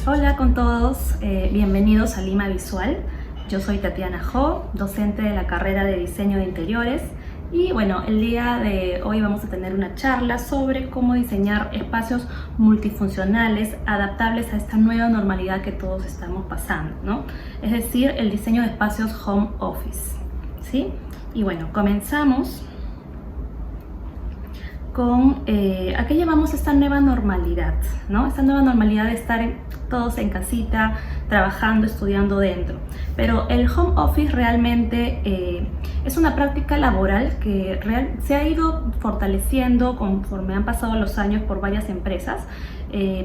Hola con todos, bienvenidos a Lima Visual. Yo soy Tatiana Jo, docente de la carrera de Diseño de Interiores y bueno, el día de hoy vamos a tener una charla sobre cómo diseñar espacios multifuncionales adaptables a esta nueva normalidad que todos estamos pasando, ¿no? Es decir, el diseño de espacios home office, ¿sí? Y bueno, comenzamos con a qué llamamos esta nueva normalidad, ¿no? Esta nueva normalidad de estar todos en casita, trabajando, estudiando dentro. Pero el home office realmente es una práctica laboral que se ha ido fortaleciendo conforme han pasado los años por varias empresas,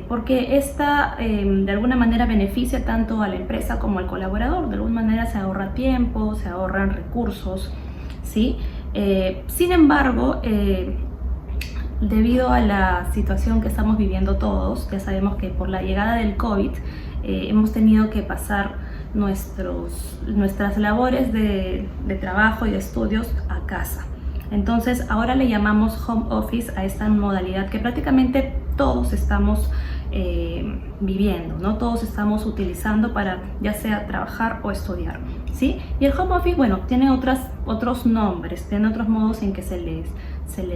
porque esta de alguna manera beneficia tanto a la empresa como al colaborador. De alguna manera se ahorra tiempo, se ahorran recursos, ¿sí? Sin embargo, debido a la situación que estamos viviendo todos, ya sabemos que por la llegada del COVID hemos tenido que pasar nuestras labores de trabajo y de estudios a casa. Entonces ahora le llamamos home office a esta modalidad que prácticamente todos estamos viviendo, ¿no? Todos estamos utilizando para ya sea trabajar o estudiar, ¿sí? Y el home office, bueno, tiene otros nombres, tiene otros modos en que se le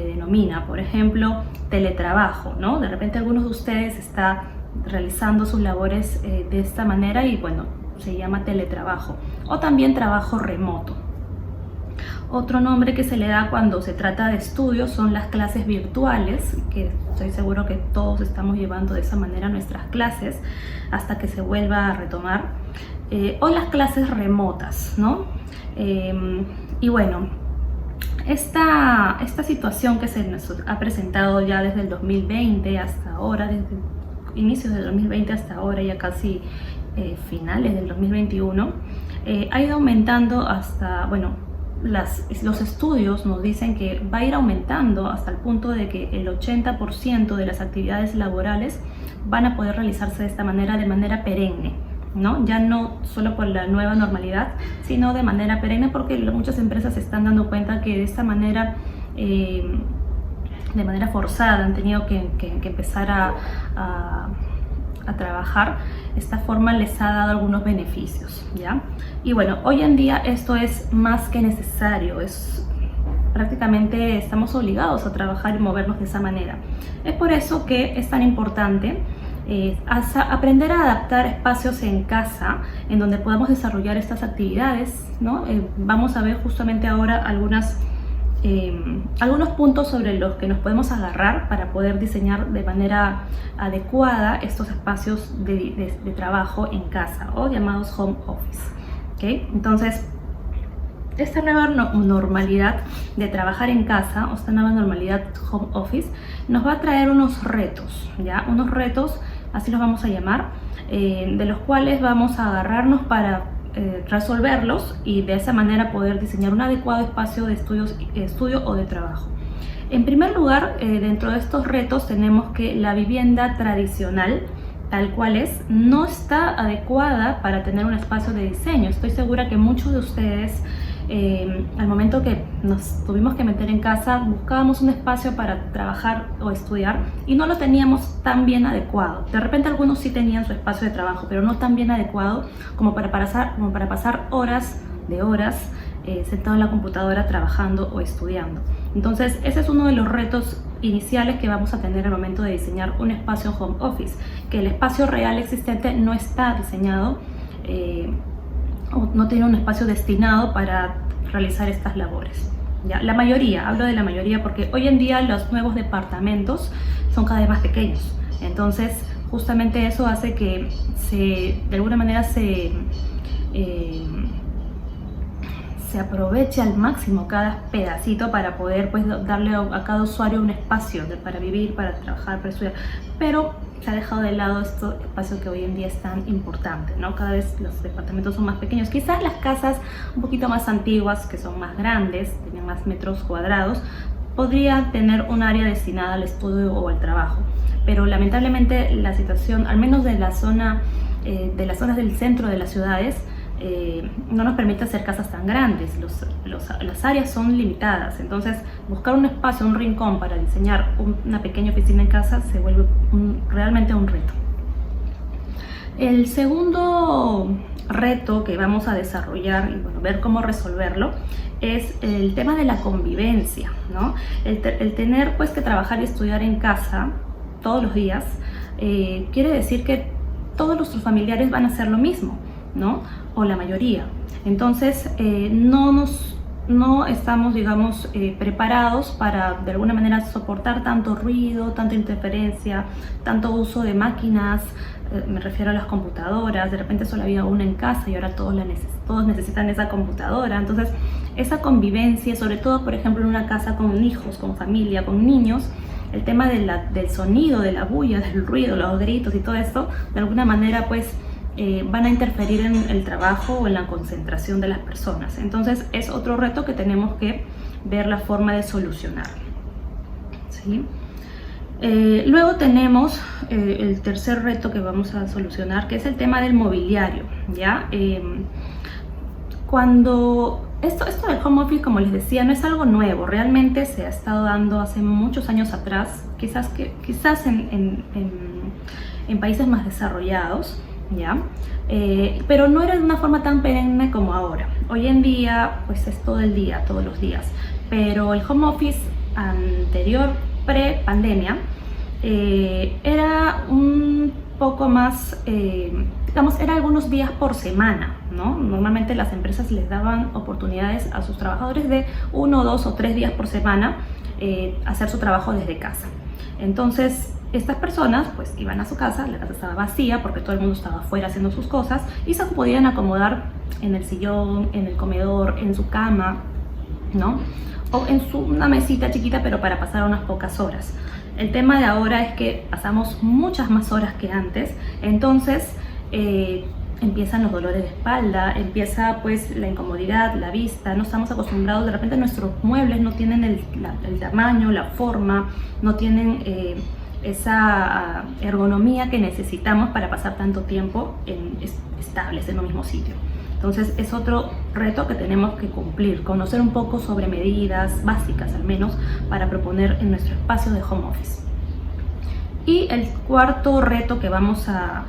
denomina, por ejemplo, teletrabajo, ¿no? De repente algunos de ustedes están realizando sus labores de esta manera y bueno, se llama teletrabajo, o también trabajo remoto. Otro nombre que se le da cuando se trata de estudios son las clases virtuales, que estoy seguro que todos estamos llevando de esa manera nuestras clases hasta que se vuelva a retomar, o las clases remotas, ¿no? Y bueno, esta situación que se nos ha presentado ya desde el 2020 hasta ahora, desde inicios del 2020 hasta ahora, ya casi finales del 2021, ha ido aumentando hasta, bueno, los estudios nos dicen que va a ir aumentando hasta el punto de que el 80% de las actividades laborales van a poder realizarse de esta manera, de manera perenne, ¿no? Ya no solo por la nueva normalidad, sino de manera perenne, porque muchas empresas se están dando cuenta que de esta manera, de manera forzada, han tenido que empezar a trabajar. Esta forma les ha dado algunos beneficios, ¿ya? Y bueno, hoy en día esto es más que necesario, prácticamente estamos obligados a trabajar y movernos de esa manera. Es por eso que es tan importante aprender a adaptar espacios en casa en donde podamos desarrollar estas actividades, ¿no? Vamos a ver justamente ahora algunos puntos sobre los que nos podemos agarrar para poder diseñar de manera adecuada estos espacios de trabajo en casa, o llamados home office, ¿okay? Entonces, esta nueva normalidad de trabajar en casa, o esta nueva normalidad home office, nos va a traer unos retos, ¿ya? Unos retos, así los vamos a llamar, de los cuales vamos a agarrarnos para resolverlos y de esa manera poder diseñar un adecuado espacio de estudio o de trabajo. En primer lugar, dentro de estos retos tenemos que la vivienda tradicional, tal cual es, no está adecuada para tener un espacio de diseño. Estoy segura que muchos de ustedes, al momento que nos tuvimos que meter en casa, buscábamos un espacio para trabajar o estudiar y no lo teníamos tan bien adecuado. De repente algunos sí tenían su espacio de trabajo, pero no tan bien adecuado como para pasar horas sentado en la computadora trabajando o estudiando. Entonces ese es uno de los retos iniciales que vamos a tener al momento de diseñar un espacio home office, que el espacio real existente no está diseñado o no tiene un espacio destinado para realizar estas labores. ¿Ya? La mayoría, hablo de la mayoría porque hoy en día los nuevos departamentos son cada vez más pequeños, entonces justamente eso hace que de alguna manera se aproveche al máximo cada pedacito para poder pues darle a cada usuario un espacio para vivir, para trabajar, para estudiar, pero se ha dejado de lado este espacio que hoy en día es tan importante, ¿no? Cada vez los departamentos son más pequeños. Quizás las casas un poquito más antiguas, que son más grandes, tienen más metros cuadrados, podrían tener un área destinada al estudio o al trabajo, pero lamentablemente la situación, al menos de las zonas del centro de las ciudades, no nos permite hacer casas tan grandes, las áreas son limitadas, entonces buscar un espacio, un rincón para diseñar una pequeña oficina en casa se vuelve realmente un reto. El segundo reto que vamos a desarrollar y bueno, ver cómo resolverlo es el tema de la convivencia, ¿no? El tener pues que trabajar y estudiar en casa todos los días quiere decir que todos nuestros familiares van a hacer lo mismo, ¿no? O la mayoría. Entonces no estamos, digamos, preparados para de alguna manera soportar tanto ruido, tanta interferencia, tanto uso de máquinas. Me refiero a las computadoras. De repente solo había una en casa y ahora todos necesitan esa computadora. Entonces esa convivencia, sobre todo por ejemplo en una casa con hijos, con familia, con niños, el tema del sonido, de la bulla, del ruido, los gritos y todo esto, de alguna manera pues van a interferir en el trabajo o en la concentración de las personas. Entonces es otro reto que tenemos que ver la forma de solucionar, ¿sí? Luego tenemos el tercer reto que vamos a solucionar, que es el tema del mobiliario, ¿ya? Cuando esto del home office, como les decía, no es algo nuevo, realmente se ha estado dando hace muchos años atrás, quizás en países más desarrollados, ¿ya? Pero no era de una forma tan perenne como ahora. Hoy en día pues es todo el día, todos los días, pero el home office anterior, pre-pandemia, era un poco más, digamos, era algunos días por semana, ¿no? Normalmente las empresas les daban oportunidades a sus trabajadores de 1, 2 o 3 días por semana hacer su trabajo desde casa. Entonces estas personas pues iban a su casa, la casa estaba vacía porque todo el mundo estaba afuera haciendo sus cosas y se podían acomodar en el sillón, en el comedor, en su cama, ¿no? O en una mesita chiquita, pero para pasar unas pocas horas. El tema de ahora es que pasamos muchas más horas que antes, entonces empiezan los dolores de espalda, empieza pues la incomodidad, la vista, no estamos acostumbrados, de repente nuestros muebles no tienen el tamaño, la forma, no tienen esa ergonomía que necesitamos para pasar tanto tiempo estables en un mismo sitio. Entonces es otro reto que tenemos que cumplir, conocer un poco sobre medidas básicas al menos para proponer en nuestro espacio de home office. Y el cuarto reto que vamos a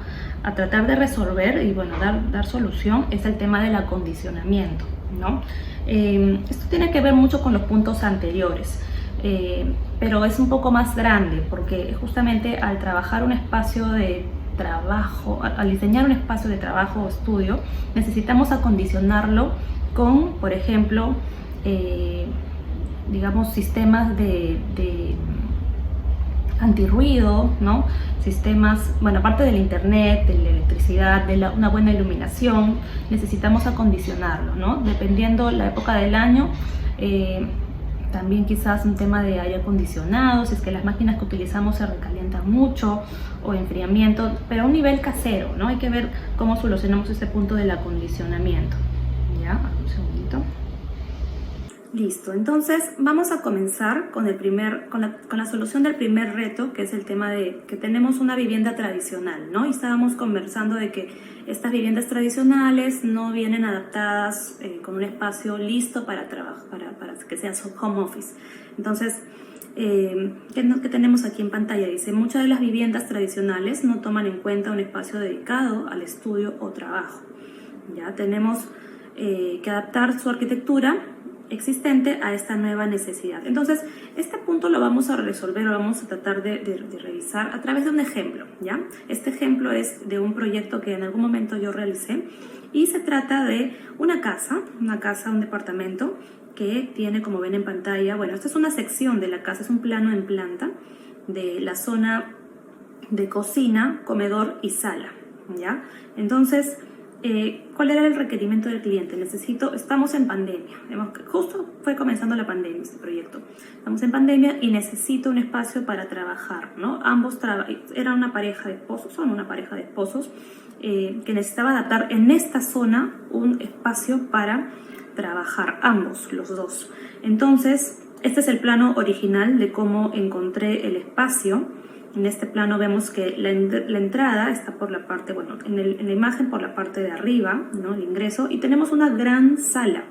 tratar de resolver y bueno, dar solución es el tema del acondicionamiento, ¿no? Esto tiene que ver mucho con los puntos anteriores. Pero es un poco más grande porque justamente al trabajar un espacio de trabajo, al diseñar un espacio de trabajo o estudio, necesitamos acondicionarlo con, por ejemplo, digamos, sistemas de antirruido, ¿no? Sistemas, bueno, aparte del internet, de la electricidad, de una buena iluminación, necesitamos acondicionarlo, ¿no? Dependiendo la época del año, también quizás un tema de aire acondicionado, si es que las máquinas que utilizamos se recalientan mucho, o enfriamiento, pero a un nivel casero, ¿no? Hay que ver cómo solucionamos este punto del acondicionamiento. Ya, un segundito. Listo, entonces vamos a comenzar con la solución del primer reto, que es el tema de que tenemos una vivienda tradicional, ¿no? Y estábamos conversando de que estas viviendas tradicionales no vienen adaptadas con un espacio listo para trabajo, para que sea su home office. Entonces, ¿qué tenemos aquí en pantalla? Dice, muchas de las viviendas tradicionales no toman en cuenta un espacio dedicado al estudio o trabajo. Ya tenemos que adaptar su arquitectura existente a esta nueva necesidad. Entonces, este punto lo vamos a resolver, lo vamos a tratar de revisar a través de un ejemplo, ¿ya? Este ejemplo es de un proyecto que en algún momento yo realicé y se trata de una casa, un departamento que tiene, como ven en pantalla, bueno, esta es una sección de la casa, es un plano en planta de la zona de cocina, comedor y sala, ¿ya? Entonces, ¿cuál era el requerimiento del cliente? Estamos en pandemia, justo fue comenzando la pandemia este proyecto, estamos en pandemia y necesito un espacio para trabajar, ¿no? Ambos eran una pareja de esposos, son una pareja de esposos que necesitaba adaptar en esta zona un espacio para trabajar, ambos, los dos. Entonces, este es el plano original de cómo encontré el espacio. En este plano vemos que la entrada está por la parte, bueno, en la imagen por la parte de arriba, ¿no? El ingreso, y tenemos una gran sala,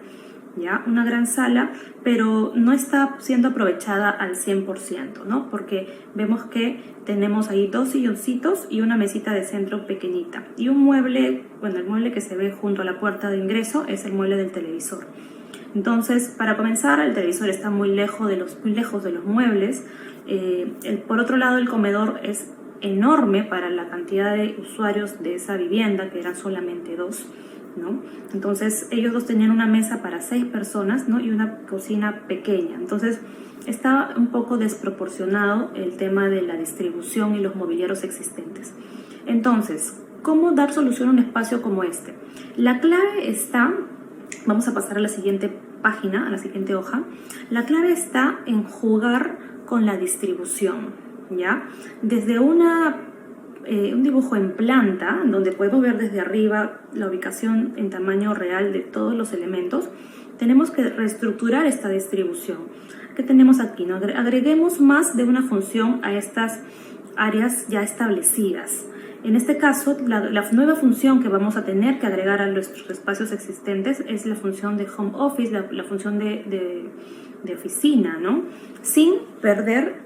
¿ya? Una gran sala, pero no está siendo aprovechada al 100%, ¿no? Porque vemos que tenemos ahí 2 silloncitos y una mesita de centro pequeñita. Y un mueble, bueno, el mueble que se ve junto a la puerta de ingreso es el mueble del televisor. Entonces, para comenzar, el televisor está muy lejos de los muebles. Por otro lado, el comedor es enorme para la cantidad de usuarios de esa vivienda, que eran solamente 2, ¿no? Entonces, ellos 2 tenían una mesa para 6 personas, ¿no? Y una cocina pequeña. Entonces, está un poco desproporcionado el tema de la distribución y los mobiliarios existentes. Entonces, ¿cómo dar solución a un espacio como este? La clave está... Vamos a pasar a la siguiente página, a la siguiente hoja. La clave está en jugar con la distribución, ¿ya? Desde un dibujo en planta, donde podemos ver desde arriba la ubicación en tamaño real de todos los elementos, tenemos que reestructurar esta distribución. ¿Qué tenemos aquí? ¿No? Agreguemos más de una función a estas áreas ya establecidas. En este caso, la nueva función que vamos a tener que agregar a nuestros espacios existentes es la función de home office, la función de oficina, ¿no? Sin perder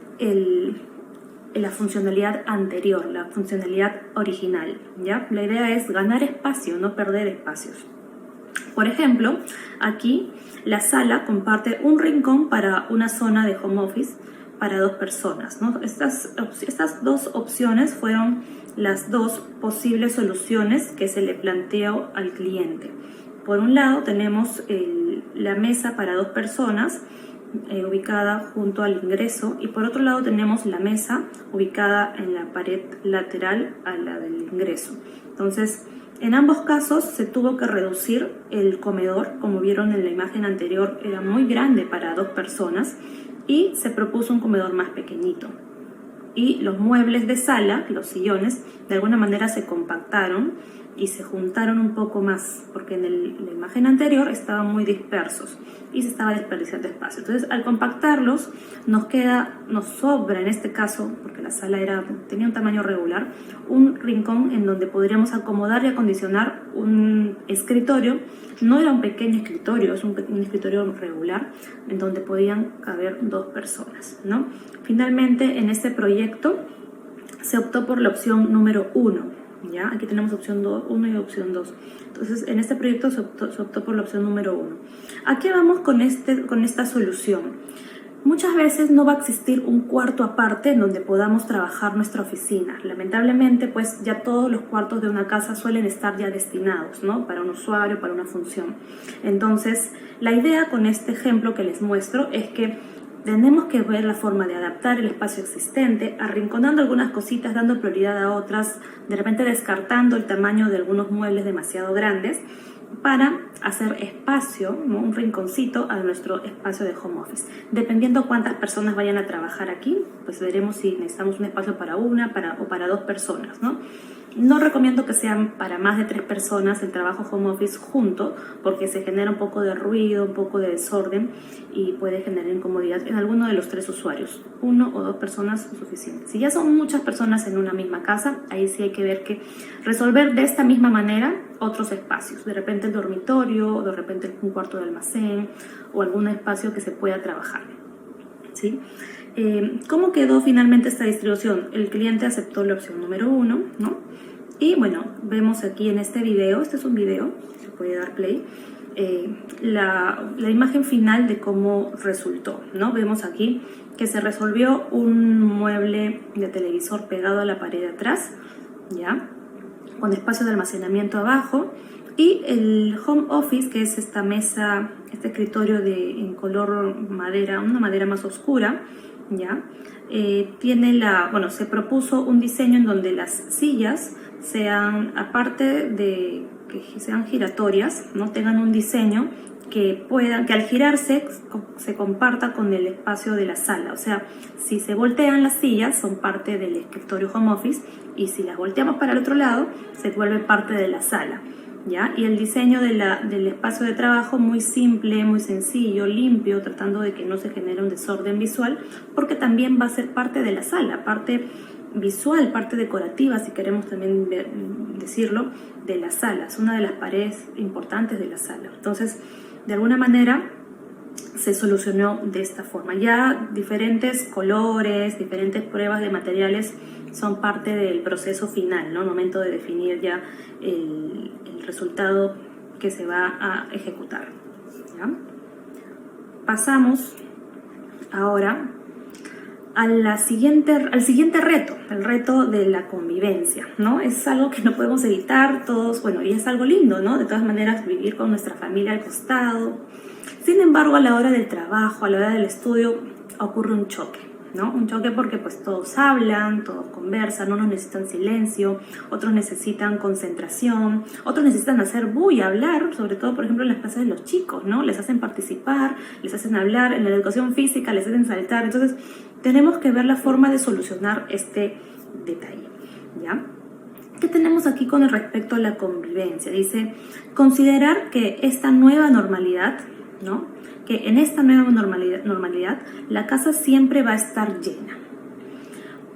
la funcionalidad anterior, la funcionalidad original, ¿ya? La idea es ganar espacio, no perder espacios. Por ejemplo, aquí la sala comparte un rincón para una zona de home office para 2 personas, ¿no? Estas 2 opciones fueron las 2 posibles soluciones que se le planteó al cliente. Por un lado tenemos la mesa para 2 personas ubicada junto al ingreso, y por otro lado tenemos la mesa ubicada en la pared lateral a la del ingreso. Entonces, en ambos casos se tuvo que reducir el comedor. Como vieron en la imagen anterior, era muy grande para 2 personas y se propuso un comedor más pequeñito. Y los muebles de sala, los sillones, de alguna manera se compactaron y se juntaron un poco más, porque en la imagen anterior estaban muy dispersos y se estaba desperdiciando espacio. Entonces, al compactarlos, nos sobra en este caso, porque la sala tenía un tamaño regular, un rincón en donde podríamos acomodar y acondicionar un escritorio. No era un pequeño escritorio, es un escritorio regular en donde podían caber 2 personas, ¿no? Finalmente, en este proyecto se optó por la opción número 1. ¿Ya? Aquí tenemos opción 1 y opción 2. Entonces, en este proyecto se optó por la opción número 1. ¿A qué vamos con esta solución? Muchas veces no va a existir un cuarto aparte en donde podamos trabajar nuestra oficina. Lamentablemente, pues ya todos los cuartos de una casa suelen estar ya destinados, ¿no? Para un usuario, para una función. Entonces, la idea con este ejemplo que les muestro es que tenemos que ver la forma de adaptar el espacio existente, arrinconando algunas cositas, dando prioridad a otras, de repente descartando el tamaño de algunos muebles demasiado grandes para hacer espacio, ¿no? Un rinconcito a nuestro espacio de home office. Dependiendo cuántas personas vayan a trabajar aquí, pues veremos si necesitamos un espacio para una o para 2 personas, ¿no? No recomiendo que sean para más de 3 personas el trabajo home office junto, porque se genera un poco de ruido, un poco de desorden y puede generar incomodidad en alguno de los 3 usuarios. 1 o 2 personas es suficiente. Si ya son muchas personas en una misma casa, ahí sí hay que ver que resolver de esta misma manera otros espacios. De repente el dormitorio, o de repente un cuarto de almacén o algún espacio que se pueda trabajar, ¿sí? ¿Cómo quedó finalmente esta distribución? El cliente aceptó la opción número 1, ¿no? Y bueno, vemos aquí en este video, este es un video, se puede dar play, la imagen final de cómo resultó, ¿no? Vemos aquí que se resolvió un mueble de televisor pegado a la pared de atrás, ¿ya? Con espacio de almacenamiento abajo, y el home office, que es esta mesa, este escritorio en color madera, una madera más oscura, ¿ya? Se propuso un diseño en donde las sillas sean, aparte de que sean giratorias, ¿no? Tengan un diseño que al girarse se comparta con el espacio de la sala. O sea, si se voltean las sillas, son parte del escritorio home office, y si las volteamos para el otro lado, se vuelve parte de la sala, ¿ya? Y el diseño del espacio de trabajo muy simple, muy sencillo, limpio, tratando de que no se genere un desorden visual, porque también va a ser parte de la sala, parte visual, parte decorativa, si queremos también decirlo, de la sala. Es una de las paredes importantes de la sala. Entonces, de alguna manera se solucionó de esta forma. Ya diferentes colores, diferentes pruebas de materiales son parte del proceso final, ¿no? Al momento de definir ya el resultado que se va a ejecutar, ¿ya? Pasamos ahora al siguiente reto, el reto de la convivencia, ¿no? Es algo que no podemos evitar todos, bueno, y es algo lindo, ¿no? De todas maneras, vivir con nuestra familia al costado. Sin embargo, a la hora del trabajo, a la hora del estudio, ocurre un choque, ¿no? Un choque porque pues todos hablan, todos conversan, unos necesitan silencio, otros necesitan concentración, otros necesitan hacer bulla, hablar, sobre todo, por ejemplo, en las clases de los chicos, ¿no? Les hacen participar, les hacen hablar, en la educación física les hacen saltar. Entonces, tenemos que ver la forma de solucionar este detalle, ¿ya? ¿Qué tenemos aquí con respecto a la convivencia? Dice, considerar que esta nueva normalidad, ¿no? Que en esta nueva normalidad la casa siempre va a estar llena.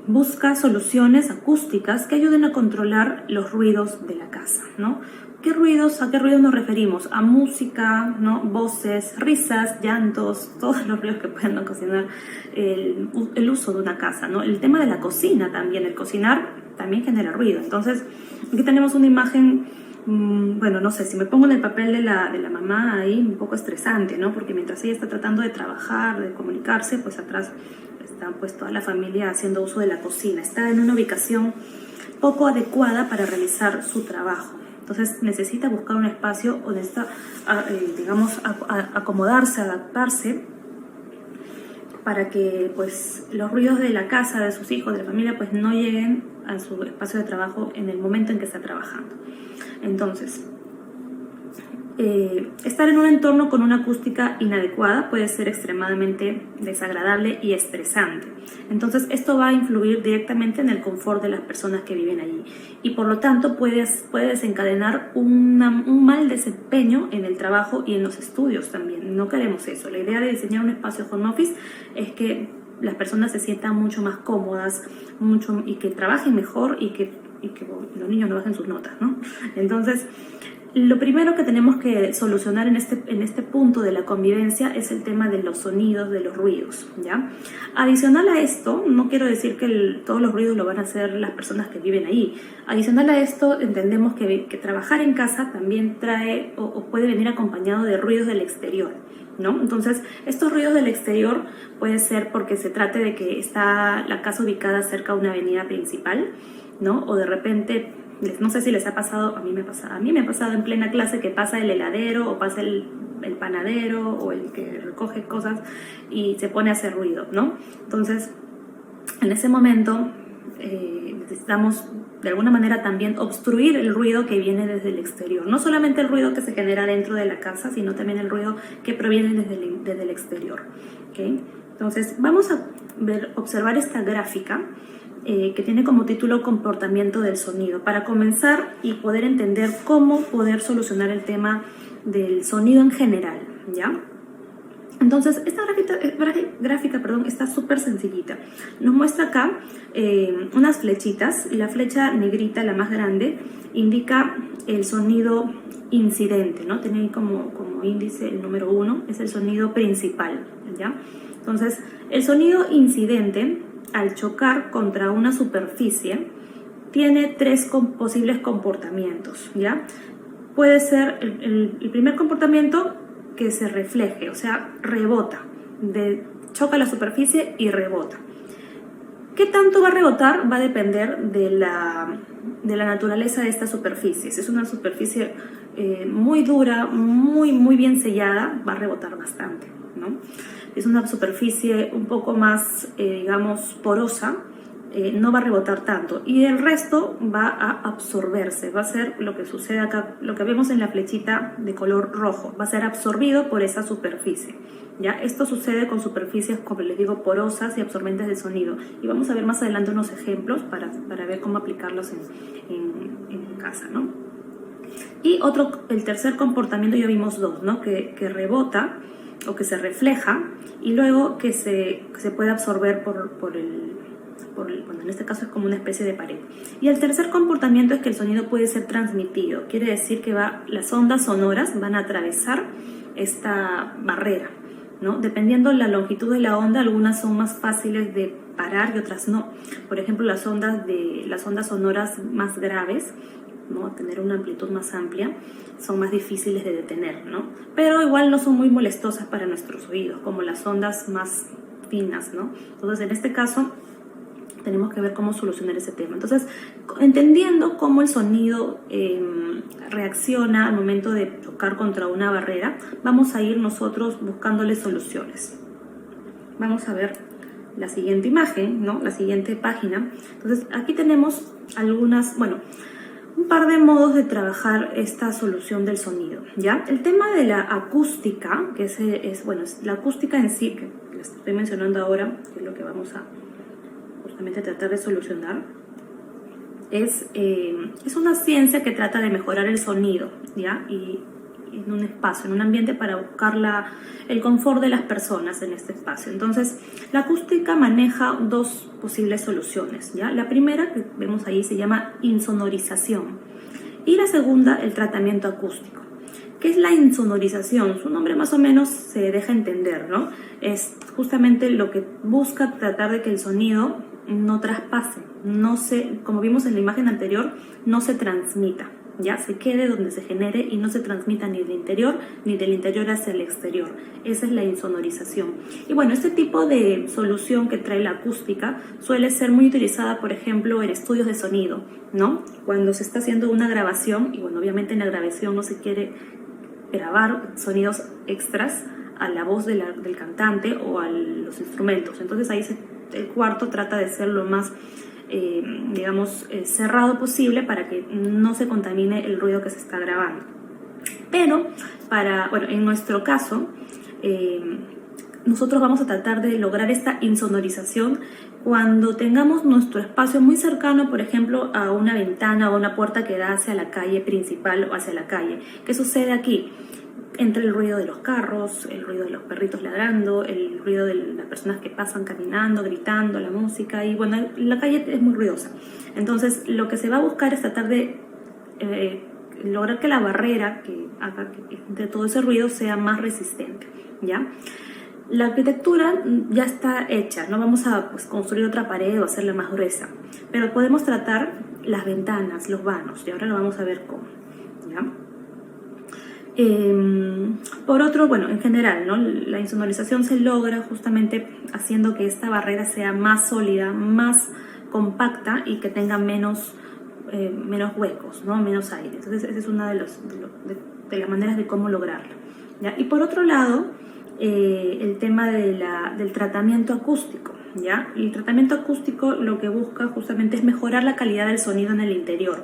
Busca soluciones acústicas que ayuden a controlar los ruidos de la casa, ¿no? ¿A qué ruidos nos referimos? A música, ¿no? Voces, risas, llantos, todos los ruidos que puedan ocasionar el uso de una casa, ¿no? El tema de la cocina también, el cocinar también genera ruido. Entonces, aquí tenemos una imagen, bueno, no sé, si me pongo en el papel de la mamá ahí, un poco estresante, ¿no? Porque mientras ella está tratando de trabajar, de comunicarse, pues atrás está pues toda la familia haciendo uso de la cocina. Está en una ubicación poco adecuada para realizar su trabajo. Entonces necesita buscar un espacio o necesita, digamos, acomodarse, adaptarse para que pues los ruidos de la casa, de sus hijos, de la familia, pues no lleguen a su espacio de trabajo en el momento en que está trabajando. Entonces, estar en un entorno con una acústica inadecuada puede ser extremadamente desagradable y estresante. Entonces, esto va a influir directamente en el confort de las personas que viven allí y por lo tanto puede desencadenar un mal desempeño en el trabajo y en los estudios también. No queremos eso. La idea de diseñar un espacio home office es que las personas se sientan mucho más cómodas y que trabajen mejor y que los niños no bajen sus notas, ¿no? Entonces, lo primero que tenemos que solucionar en este punto de la convivencia es el tema de los sonidos, de los ruidos, ¿ya? Adicional a esto, no quiero decir que todos los ruidos lo van a hacer las personas que viven ahí. Adicional a esto, entendemos que trabajar en casa también trae o puede venir acompañado de ruidos del exterior, ¿no? Entonces, estos ruidos del exterior puede ser porque se trate de que está la casa ubicada cerca de una avenida principal, ¿no? O de repente, no sé si les ha pasado, a mí me ha pasado en plena clase que pasa el heladero o pasa el panadero o el que recoge cosas y se pone a hacer ruido, ¿no? Entonces, en ese momento necesitamos de alguna manera también obstruir el ruido que viene desde el exterior. No solamente el ruido que se genera dentro de la casa, sino también el ruido que proviene desde el exterior, ¿okay? Entonces, vamos a observar esta gráfica que tiene como título Comportamiento del sonido, para comenzar y poder entender cómo poder solucionar el tema del sonido en general, ¿ya? Entonces, esta gráfica está súper sencillita. Nos muestra acá unas flechitas y la flecha negrita, la más grande, indica el sonido incidente, ¿no? Tiene ahí como índice el número 1, es el sonido principal, ¿ya? Entonces, el sonido incidente, al chocar contra una superficie, tiene 3 posibles comportamientos, ¿ya? Puede ser el primer comportamiento que se refleje, o sea, rebota, choca la superficie y rebota. ¿Qué tanto va a rebotar? Va a depender de la naturaleza de esta superficie. Si es una superficie muy dura, muy bien sellada, va a rebotar bastante, ¿no? Es una superficie un poco más, digamos, porosa, no va a rebotar tanto y el resto va a absorberse, va a ser lo que sucede acá, lo que vemos en la flechita de color rojo, va a ser absorbido por esa superficie, ¿ya? Esto sucede con superficies, como les digo, porosas y absorbentes de sonido y vamos a ver más adelante unos ejemplos para ver cómo aplicarlos en casa, ¿no? Y el tercer comportamiento, ya vimos 2, ¿no? Que rebota o que se refleja y luego que se puede absorber bueno, en este caso es como una especie de pared. Y el tercer comportamiento es que el sonido puede ser transmitido, quiere decir que las ondas sonoras van a atravesar esta barrera, ¿no? Dependiendo de la longitud de la onda, algunas son más fáciles de parar y otras no. Por ejemplo, las ondas sonoras más graves, ¿no? Tener una amplitud más amplia, son más difíciles de detener, ¿no? Pero igual no son muy molestosas para nuestros oídos, como las ondas más finas, ¿no? Entonces, en este caso, tenemos que ver cómo solucionar ese tema. Entonces, entendiendo cómo el sonido reacciona al momento de chocar contra una barrera, vamos a ir nosotros buscándole soluciones. Vamos a ver la siguiente imagen, ¿no? La siguiente página. Entonces, aquí tenemos un par de modos de trabajar esta solución del sonido, ¿ya? El tema de la acústica, que es la acústica en sí, que les estoy mencionando ahora, que es lo que vamos a justamente tratar de solucionar, es una ciencia que trata de mejorar el sonido, ¿ya? Y en un espacio, en un ambiente, para buscar el confort de las personas en este espacio. Entonces, la acústica maneja dos posibles soluciones, ¿ya? La primera, que vemos ahí, se llama insonorización, y la segunda, el tratamiento acústico. ¿Qué es la insonorización? Su nombre más o menos se deja entender, ¿no? Es justamente lo que busca tratar de que el sonido no traspase, como vimos en la imagen anterior, no se transmita, ya se quede donde se genere y no se transmita ni del interior hacia el exterior. Esa es la insonorización. Y bueno, este tipo de solución que trae la acústica suele ser muy utilizada, por ejemplo, en estudios de sonido, ¿no? Cuando se está haciendo una grabación, y bueno, obviamente en la grabación no se quiere grabar sonidos extras a la voz del cantante o a los instrumentos. Entonces ahí el cuarto trata de ser lo más cerrado posible para que no se contamine el ruido que se está grabando. Pero en nuestro caso, nosotros vamos a tratar de lograr esta insonorización cuando tengamos nuestro espacio muy cercano, por ejemplo, a una ventana o una puerta que da hacia la calle principal o hacia la calle. ¿Qué sucede aquí? Entre el ruido de los carros, el ruido de los perritos ladrando, el ruido de las personas que pasan caminando, gritando, la música, y bueno, la calle es muy ruidosa. Entonces, lo que se va a buscar es tratar de lograr que la barrera que haga que entre todo ese ruido sea más resistente, ¿ya? La arquitectura ya está hecha, no vamos a construir otra pared o hacerla más gruesa, pero podemos tratar las ventanas, los vanos, y ahora lo vamos a ver cómo, ¿ya? Por otro, en general, ¿no? La insonorización se logra justamente haciendo que esta barrera sea más sólida, más compacta y que tenga menos huecos, ¿no? Menos aire. Entonces, esa es una de las maneras de cómo lograrlo, ¿ya? Y por otro lado, el tema del tratamiento acústico, ¿ya? El tratamiento acústico lo que busca justamente es mejorar la calidad del sonido en el interior.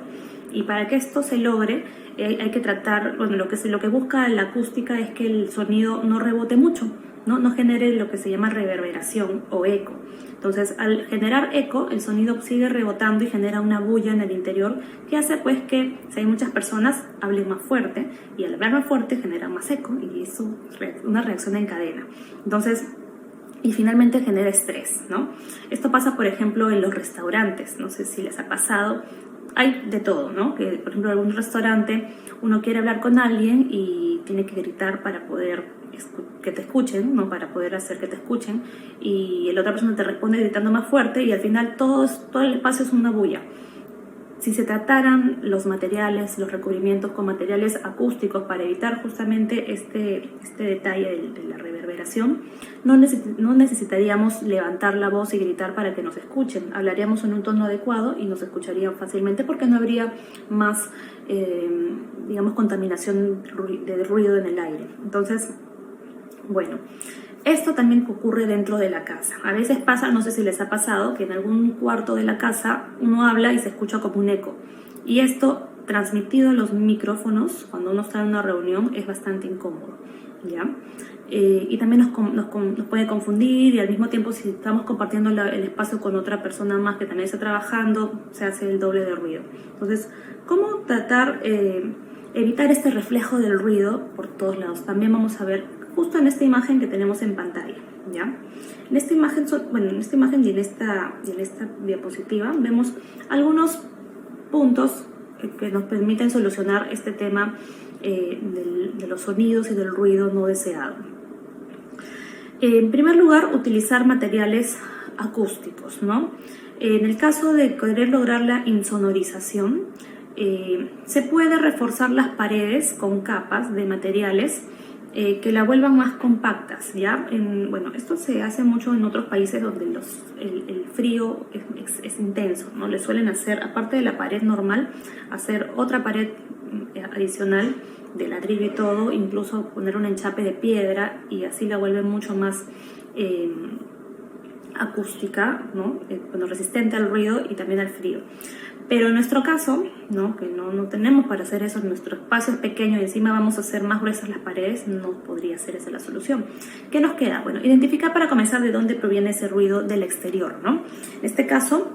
Y para que esto se logre, hay que tratar, lo que busca la acústica es que el sonido no rebote mucho, no genere lo que se llama reverberación o eco. Entonces, al generar eco, el sonido sigue rebotando y genera una bulla en el interior que hace que, si hay muchas personas, hablen más fuerte, y al hablar más fuerte genera más eco, y eso es una reacción en cadena. Entonces, y finalmente genera estrés, ¿no? Esto pasa, por ejemplo, en los restaurantes. No sé si les ha pasado. Hay de todo, ¿no? Que, por ejemplo, en algún restaurante uno quiere hablar con alguien y tiene que gritar para poder que te escuchen, ¿no? Para poder hacer que te escuchen, y la otra persona te responde gritando más fuerte, y al final todo el espacio es una bulla. Si se trataran los recubrimientos con materiales acústicos para evitar justamente este detalle de la reverberación, no necesitaríamos levantar la voz y gritar para que nos escuchen. Hablaríamos en un tono adecuado y nos escucharían fácilmente, porque no habría más, contaminación de ruido en el aire. Entonces, esto también ocurre dentro de la casa. A veces pasa, no sé si les ha pasado, que en algún cuarto de la casa uno habla y se escucha como un eco. Y esto, transmitido en los micrófonos, cuando uno está en una reunión, es bastante incómodo, ¿ya? Y también nos puede confundir, y al mismo tiempo, si estamos compartiendo el espacio con otra persona más que también está trabajando, se hace el doble de ruido. Entonces, ¿cómo tratar evitar este reflejo del ruido por todos lados? También vamos a ver justo en esta imagen que tenemos en pantalla, ¿ya? En esta imagen, y en esta diapositiva, vemos algunos puntos que nos permiten solucionar este tema de los sonidos y del ruido no deseado. En primer lugar, utilizar materiales acústicos, ¿no? En el caso de querer lograr la insonorización, se puede reforzar las paredes con capas de materiales que la vuelvan más compactas, ¿ya? Bueno, esto se hace mucho en otros países donde el frío es intenso, ¿no? Le suelen hacer, aparte de la pared normal, hacer otra pared adicional de ladrillo y todo, incluso poner un enchape de piedra y así la vuelven mucho más acústica, ¿no? Bueno, resistente al ruido y también al frío. Pero en nuestro caso, ¿no? Que no tenemos para hacer eso, nuestro espacio es pequeño y encima vamos a hacer más gruesas las paredes, no podría ser esa la solución. ¿Qué nos queda? Bueno, identificar para comenzar de dónde proviene ese ruido del exterior, ¿no? En este caso,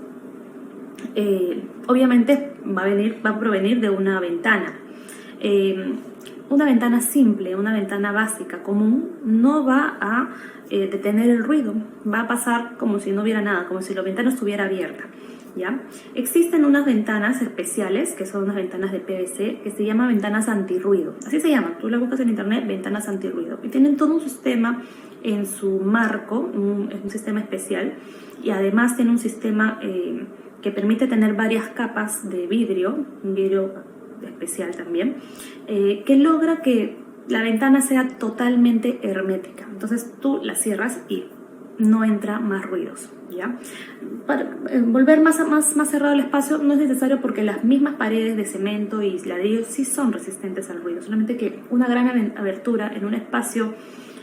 obviamente va a provenir de una ventana. Una ventana simple, una ventana básica, común, no va a detener el ruido, va a pasar como si no hubiera nada, como si la ventana estuviera abierta, ¿ya? Existen unas ventanas especiales, que son unas ventanas de PVC, que se llaman ventanas antirruido, así se llaman, tú las buscas en internet, ventanas antirruido, y tienen todo un sistema en su marco, un sistema especial, y además tiene un sistema que permite tener varias capas de vidrio, un vidrio especial también, que logra que la ventana sea totalmente hermética. Entonces tú la cierras y no entra más ruidos, ¿ya? Para volver más cerrado el espacio no es necesario porque las mismas paredes de cemento y ladrillo sí son resistentes al ruido, solamente que una gran abertura en un espacio,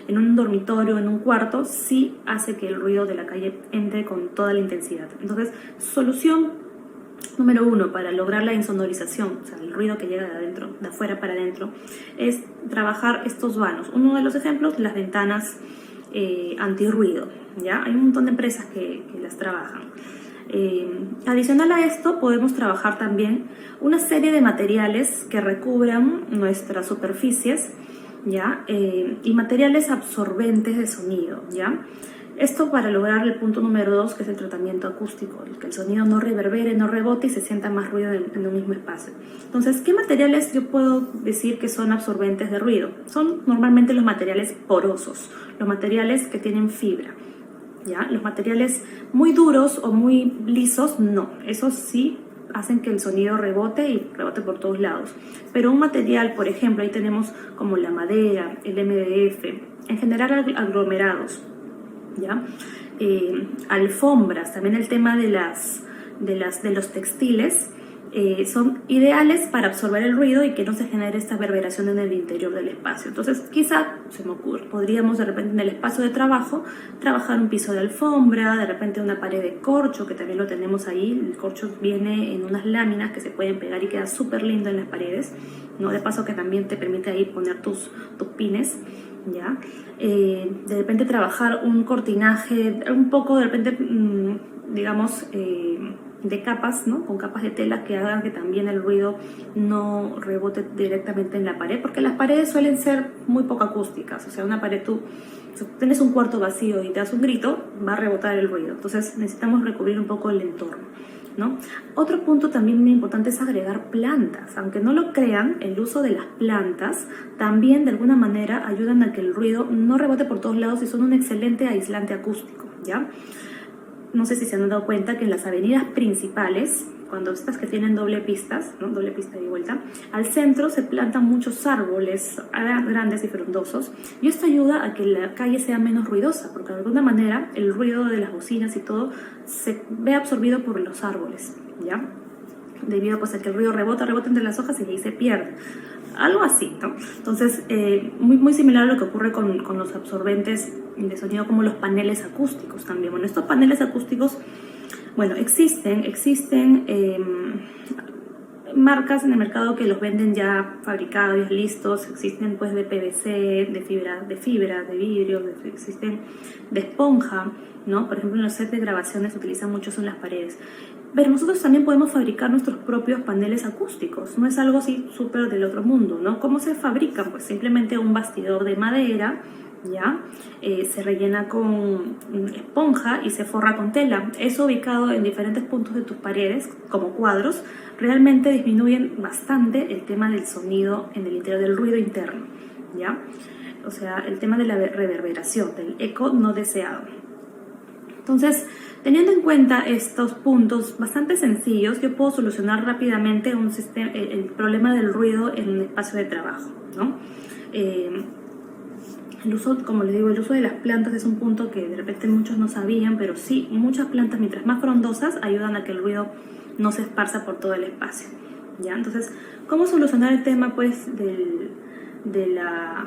en un dormitorio, en un cuarto, sí hace que el ruido de la calle entre con toda la intensidad. Entonces, solución número 1 para lograr la insonorización, o sea, el ruido que llega de adentro, de afuera para adentro, es trabajar estos vanos. Uno de los ejemplos, las ventanas antirruido, ¿ya? Hay un montón de empresas que las trabajan. Adicional a esto, podemos trabajar también una serie de materiales que recubran nuestras superficies, ¿ya? Y materiales absorbentes de sonido, ¿ya? Esto para lograr el punto número 2, que es el tratamiento acústico, que el sonido no reverbere, no rebote y se sienta más ruido en un mismo espacio. Entonces, ¿qué materiales yo puedo decir que son absorbentes de ruido? Son normalmente los materiales porosos, los materiales que tienen fibra, ¿ya? Los materiales muy duros o muy lisos, no. Esos sí hacen que el sonido rebote y rebote por todos lados. Pero un material, por ejemplo, ahí tenemos como la madera, el MDF, en general aglomerados, ¿ya? Alfombras, también el tema de los textiles, son ideales para absorber el ruido y que no se genere esta reverberación en el interior del espacio. Entonces, quizá, se me ocurre, podríamos de repente en el espacio de trabajo trabajar un piso de alfombra, de repente una pared de corcho, que también lo tenemos ahí. El corcho viene en unas láminas que se pueden pegar y queda súper lindo en las paredes, ¿no? De paso que también te permite ahí poner tus pines, ¿ya? De repente trabajar un cortinaje, un poco de repente, digamos, de capas, ¿no? Con capas de tela que hagan que también el ruido no rebote directamente en la pared, porque las paredes suelen ser muy poco acústicas. O sea, una pared, si tienes un cuarto vacío y te das un grito, va a rebotar el ruido. Entonces necesitamos recubrir un poco el entorno, ¿no? Otro punto también muy importante es agregar plantas. Aunque no lo crean, el uso de las plantas también de alguna manera ayudan a que el ruido no rebote por todos lados y son un excelente aislante acústico, ¿ya? No sé si se han dado cuenta que en las avenidas principales, cuando estas que tienen doble pistas, ¿no? Doble pista y vuelta, al centro se plantan muchos árboles grandes y frondosos, y esto ayuda a que la calle sea menos ruidosa, porque de alguna manera el ruido de las bocinas y todo se ve absorbido por los árboles, ¿ya? Debido pues a que el ruido rebota entre las hojas y ahí se pierde. Algo así, ¿no? Entonces, muy similar a lo que ocurre con los absorbentes de sonido, como los paneles acústicos también. Bueno, estos paneles acústicos, bueno, existen marcas en el mercado que los venden ya fabricados, listos. Existen pues de PVC, de fibra, de vidrio, existen de esponja, ¿no? Por ejemplo, en los sets de grabaciones se utilizan mucho en las paredes. Pero nosotros también podemos fabricar nuestros propios paneles acústicos. No es algo así súper del otro mundo, ¿no? ¿Cómo se fabrican? Pues simplemente un bastidor de madera, ¿ya? Se rellena con esponja y se forra con tela. Eso ubicado en diferentes puntos de tus paredes, como cuadros, realmente disminuyen bastante el tema del sonido en el interior, del ruido interno, ¿ya? O sea, el tema de la reverberación, del eco no deseado. Entonces, teniendo en cuenta estos puntos bastante sencillos, yo puedo solucionar rápidamente el problema del ruido en un espacio de trabajo, ¿no? El uso, como les digo, el uso de las plantas es un punto que de repente muchos no sabían, pero sí, muchas plantas, mientras más frondosas, ayudan a que el ruido no se esparza por todo el espacio, ¿ya? Entonces, ¿cómo solucionar el tema, pues,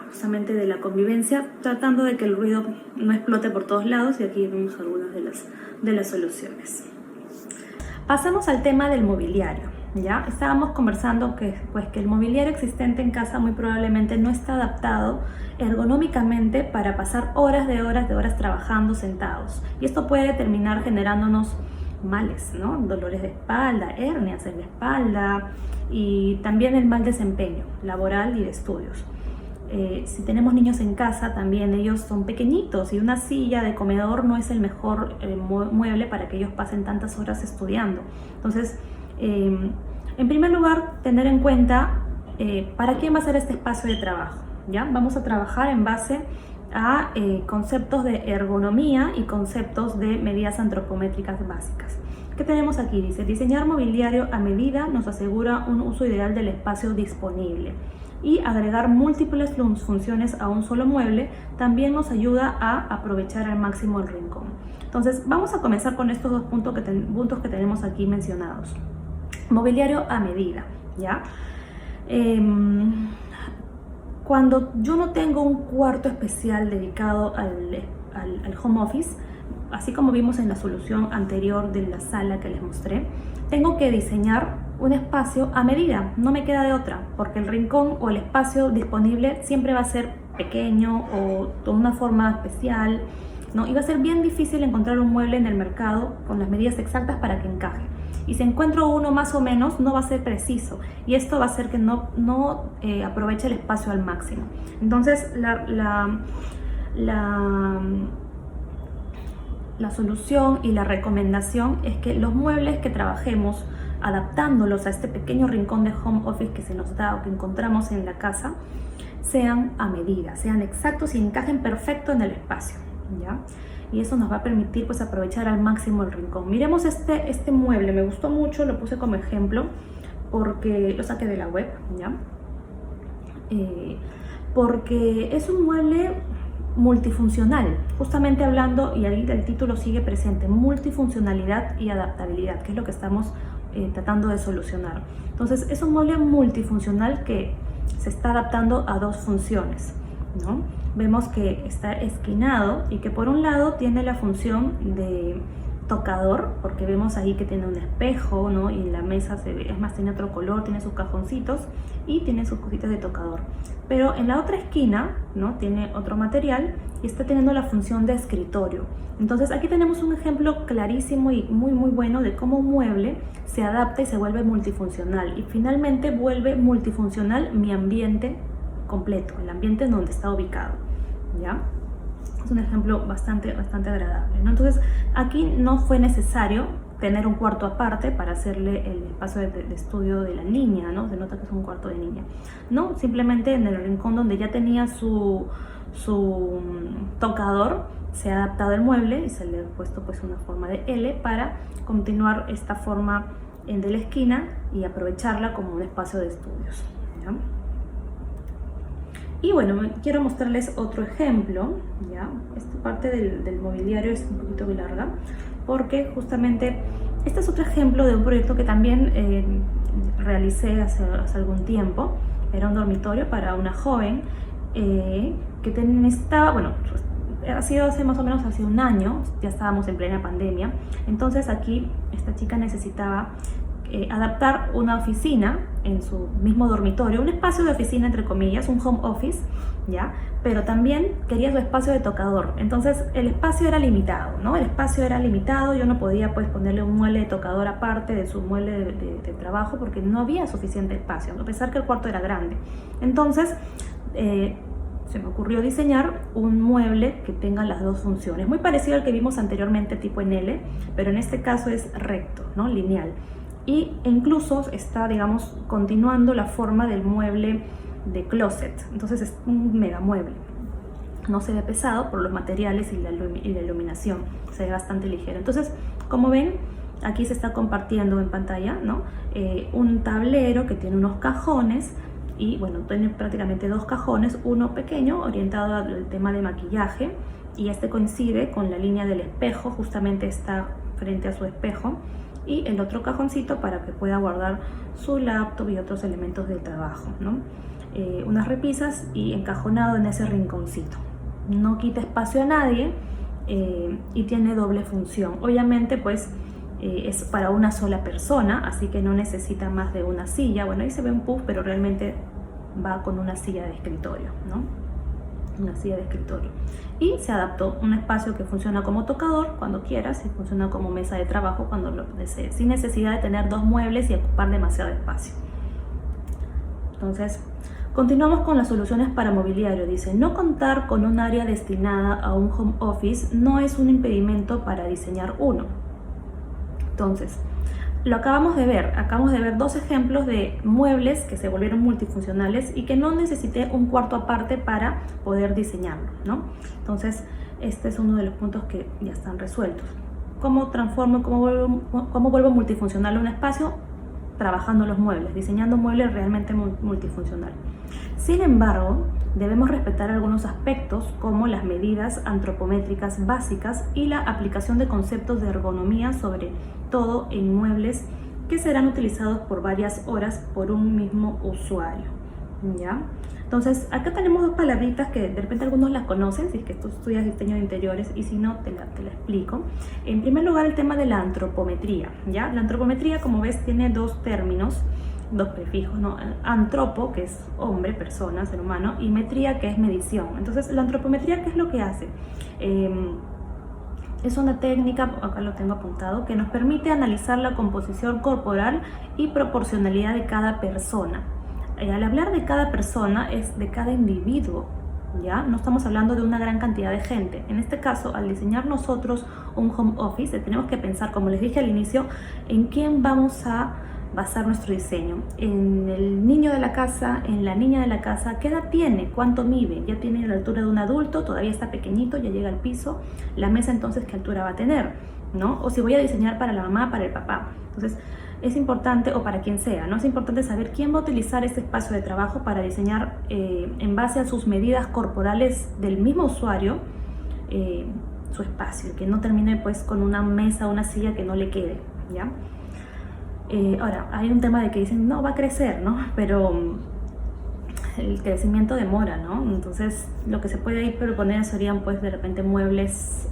justamente de la convivencia? Tratando de que el ruido no explote por todos lados, y aquí vemos algunas de las soluciones. Pasamos al tema del mobiliario, ¿ya? Estábamos conversando que el mobiliario existente en casa muy probablemente no está adaptado ergonómicamente para pasar horas de horas trabajando sentados, y esto puede terminar generándonos males, ¿no? Dolores de espalda, hernias en la espalda y también el mal desempeño laboral y de estudios. Si tenemos niños en casa, también ellos son pequeñitos y una silla de comedor no es el mejor mueble para que ellos pasen tantas horas estudiando. Entonces, en primer lugar, tener en cuenta para quién va a ser este espacio de trabajo, ¿ya? Vamos a trabajar en base a conceptos de ergonomía y conceptos de medidas antropométricas básicas. ¿Qué tenemos aquí? Dice, diseñar mobiliario a medida nos asegura un uso ideal del espacio disponible, y agregar múltiples funciones a un solo mueble también nos ayuda a aprovechar al máximo el rincón. Entonces, vamos a comenzar con estos dos puntos que tenemos aquí mencionados. Mobiliario a medida, ¿ya? Cuando yo no tengo un cuarto especial dedicado al home office, así como vimos en la solución anterior de la sala que les mostré, tengo que diseñar un espacio a medida, no me queda de otra, porque el rincón o el espacio disponible siempre va a ser pequeño o de una forma especial, ¿no? Y va a ser bien difícil encontrar un mueble en el mercado con las medidas exactas para que encaje. Y si encuentro uno más o menos, no va a ser preciso, y esto va a hacer que no aproveche el espacio al máximo. Entonces, la solución y la recomendación es que los muebles que trabajemos adaptándolos a este pequeño rincón de home office que se nos da o que encontramos en la casa, sean a medida, sean exactos y encajen perfecto en el espacio, ¿ya? Y eso nos va a permitir, pues, aprovechar al máximo el rincón. Miremos este mueble, me gustó mucho, lo puse como ejemplo porque lo saqué de la web, ¿ya? Porque es un mueble multifuncional, justamente hablando, y ahí el título sigue presente, multifuncionalidad y adaptabilidad, que es lo que estamos tratando de solucionar. Entonces, es un mueble multifuncional que se está adaptando a dos funciones, ¿no? Vemos que está esquinado y que por un lado tiene la función de tocador, porque vemos ahí que tiene un espejo, ¿no? Y la mesa es más, tiene otro color, tiene sus cajoncitos y tiene sus cositas de tocador. Pero en la otra esquina, ¿no? Tiene otro material y está teniendo la función de escritorio. Entonces, aquí tenemos un ejemplo clarísimo y muy bueno de cómo un mueble se adapta y se vuelve multifuncional, y finalmente vuelve multifuncional mi ambiente completo, el ambiente en donde está ubicado, ¿ya? Es un ejemplo bastante agradable, ¿no? Entonces, aquí no fue necesario tener un cuarto aparte para hacerle el espacio de estudio de la niña, ¿no? Se nota que es un cuarto de niña, ¿no? Simplemente en el rincón donde ya tenía su tocador, se ha adaptado el mueble y se le ha puesto, pues, una forma de L para continuar esta forma de la esquina y aprovecharla como un espacio de estudios, ¿ya? Y bueno, quiero mostrarles otro ejemplo, ¿ya? Esta parte del mobiliario es un poquito larga, porque justamente este es otro ejemplo de un proyecto que también realicé hace algún tiempo. Era un dormitorio para una joven que necesitaba, bueno, ha sido hace más o menos hace un año, ya estábamos en plena pandemia. Entonces aquí esta chica necesitaba adaptar una oficina en su mismo dormitorio, un espacio de oficina entre comillas, un home office, ¿ya? Pero también quería su espacio de tocador. Entonces el espacio era limitado, ¿no? El espacio era limitado, yo no podía, pues, ponerle un mueble de tocador aparte de su mueble de trabajo, porque no había suficiente espacio, a pesar que el cuarto era grande. Entonces se me ocurrió diseñar un mueble que tenga las dos funciones, muy parecido al que vimos anteriormente tipo en L, pero en este caso es recto, ¿no? Lineal, y incluso está, digamos, continuando la forma del mueble de closet. Entonces es un mega mueble, no se ve pesado por los materiales y la iluminación, se ve bastante ligero. Entonces, como ven, aquí se está compartiendo en pantalla, ¿no? Un tablero que tiene unos cajones, y bueno, tiene prácticamente dos cajones, uno pequeño orientado al tema de maquillaje, y este coincide con la línea del espejo, justamente está frente a su espejo, y el otro cajoncito para que pueda guardar su laptop y otros elementos de trabajo, ¿no? Unas repisas y encajonado en ese rinconcito. No quita espacio a nadie y tiene doble función. Obviamente, pues es para una sola persona, así que no necesita más de una silla. Bueno, ahí se ve un puff, pero realmente va con una silla de escritorio, ¿no? Una silla de escritorio. Y se adaptó un espacio que funciona como tocador cuando quieras y funciona como mesa de trabajo cuando lo desees, sin necesidad de tener dos muebles y ocupar demasiado espacio. Entonces, continuamos con las soluciones para mobiliario. Dice, no contar con un área destinada a un home office no es un impedimento para diseñar uno. Entonces, lo acabamos de ver dos ejemplos de muebles que se volvieron multifuncionales y que no necesité un cuarto aparte para poder diseñarlo, ¿no? Entonces, este es uno de los puntos que ya están resueltos. ¿Cómo transformo, cómo vuelvo multifuncional un espacio? Trabajando los muebles, diseñando muebles realmente multifuncional. Sin embargo, debemos respetar algunos aspectos como las medidas antropométricas básicas y la aplicación de conceptos de ergonomía, sobre todo en muebles que serán utilizados por varias horas por un mismo usuario, ¿ya? Entonces, acá tenemos dos palabritas que de repente algunos las conocen, si es que tú estudias diseño de interiores, y si no, te la explico. En primer lugar, el tema de la antropometría, ¿ya? La antropometría, como ves, tiene dos términos, dos prefijos, ¿no? Antropo, que es hombre, persona, ser humano, y metría, que es medición. Entonces, la antropometría, ¿qué es lo que hace? Es una técnica, acá lo tengo apuntado, que nos permite analizar la composición corporal y proporcionalidad de cada persona. Al hablar de cada persona, es de cada individuo, ¿ya? No estamos hablando de una gran cantidad de gente. En este caso, al diseñar nosotros un home office, tenemos que pensar, como les dije al inicio, en quién vamos a basar nuestro diseño. En el niño de la casa, en la niña de la casa, ¿qué edad tiene? ¿Cuánto mide? ¿Ya tiene la altura de un adulto? ¿Todavía está pequeñito? ¿Ya llega al piso? La mesa, entonces, ¿qué altura va a tener? ¿No? O si voy a diseñar para la mamá, para el papá. Entonces, es importante, o para quien sea, ¿no? Es importante saber quién va a utilizar este espacio de trabajo para diseñar en base a sus medidas corporales del mismo usuario su espacio, que no termine pues con una mesa o una silla que no le quede, ¿ya? Ahora, hay un tema de que dicen, no, va a crecer, ¿no? Pero el crecimiento demora, ¿no? Entonces, lo que se puede ahí proponer serían pues de repente muebles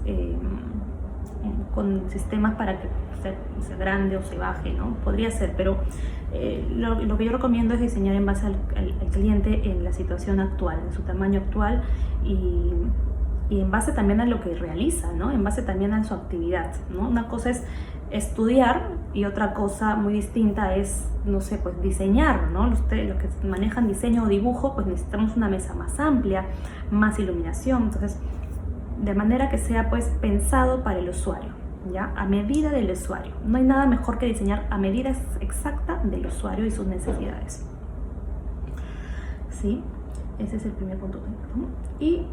con sistemas para que sea grande o se baje, ¿no? Podría ser, pero lo que yo recomiendo es diseñar en base al cliente en la situación actual, en su tamaño actual y en base también a lo que realiza, ¿no? En base también a su actividad, ¿no? Una cosa es estudiar y otra cosa muy distinta es, no sé, pues diseñar, ¿no? Los que manejan diseño o dibujo, pues necesitamos una mesa más amplia, más iluminación, entonces de manera que sea pues pensado para el usuario, ¿ya? A medida del usuario. No hay nada mejor que diseñar a medida exacta del usuario y sus necesidades, ¿sí? Ese es el primer punto, ¿no? Y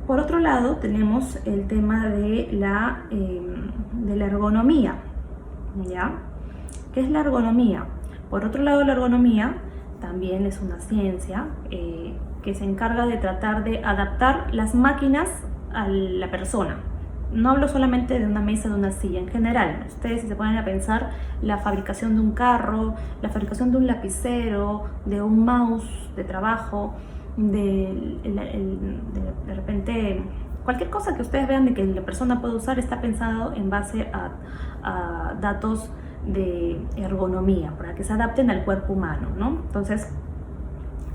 por otro lado tenemos el tema de la ergonomía, ¿ya? ¿Qué es la ergonomía? Por otro lado, la ergonomía también es una ciencia que se encarga de tratar de adaptar las máquinas a la persona. No hablo solamente de una mesa, de una silla, en general. Ustedes, si se ponen a pensar, la fabricación de un carro, la fabricación de un lapicero, de un mouse de trabajo, de repente cualquier cosa que ustedes vean de que la persona puede usar está pensado en base a datos de ergonomía para que se adapten al cuerpo humano, ¿no? Entonces,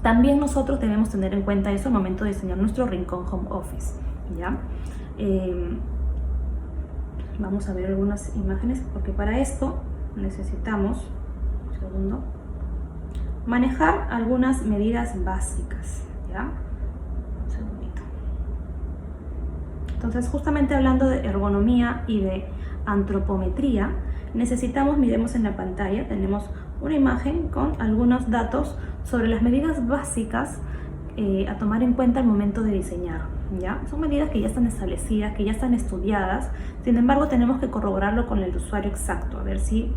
también nosotros debemos tener en cuenta eso al momento de diseñar nuestro rincón home office, ¿ya? Vamos a ver algunas imágenes porque para esto necesitamos, un segundo, manejar algunas medidas básicas, ¿ya? Un segundito. Entonces, justamente hablando de ergonomía y de antropometría, miremos en la pantalla, tenemos una imagen con algunos datos sobre las medidas básicas a tomar en cuenta al momento de diseñar, ¿ya? Son medidas que ya están establecidas, que ya están estudiadas, sin embargo tenemos que corroborarlo con el usuario exacto, a ver si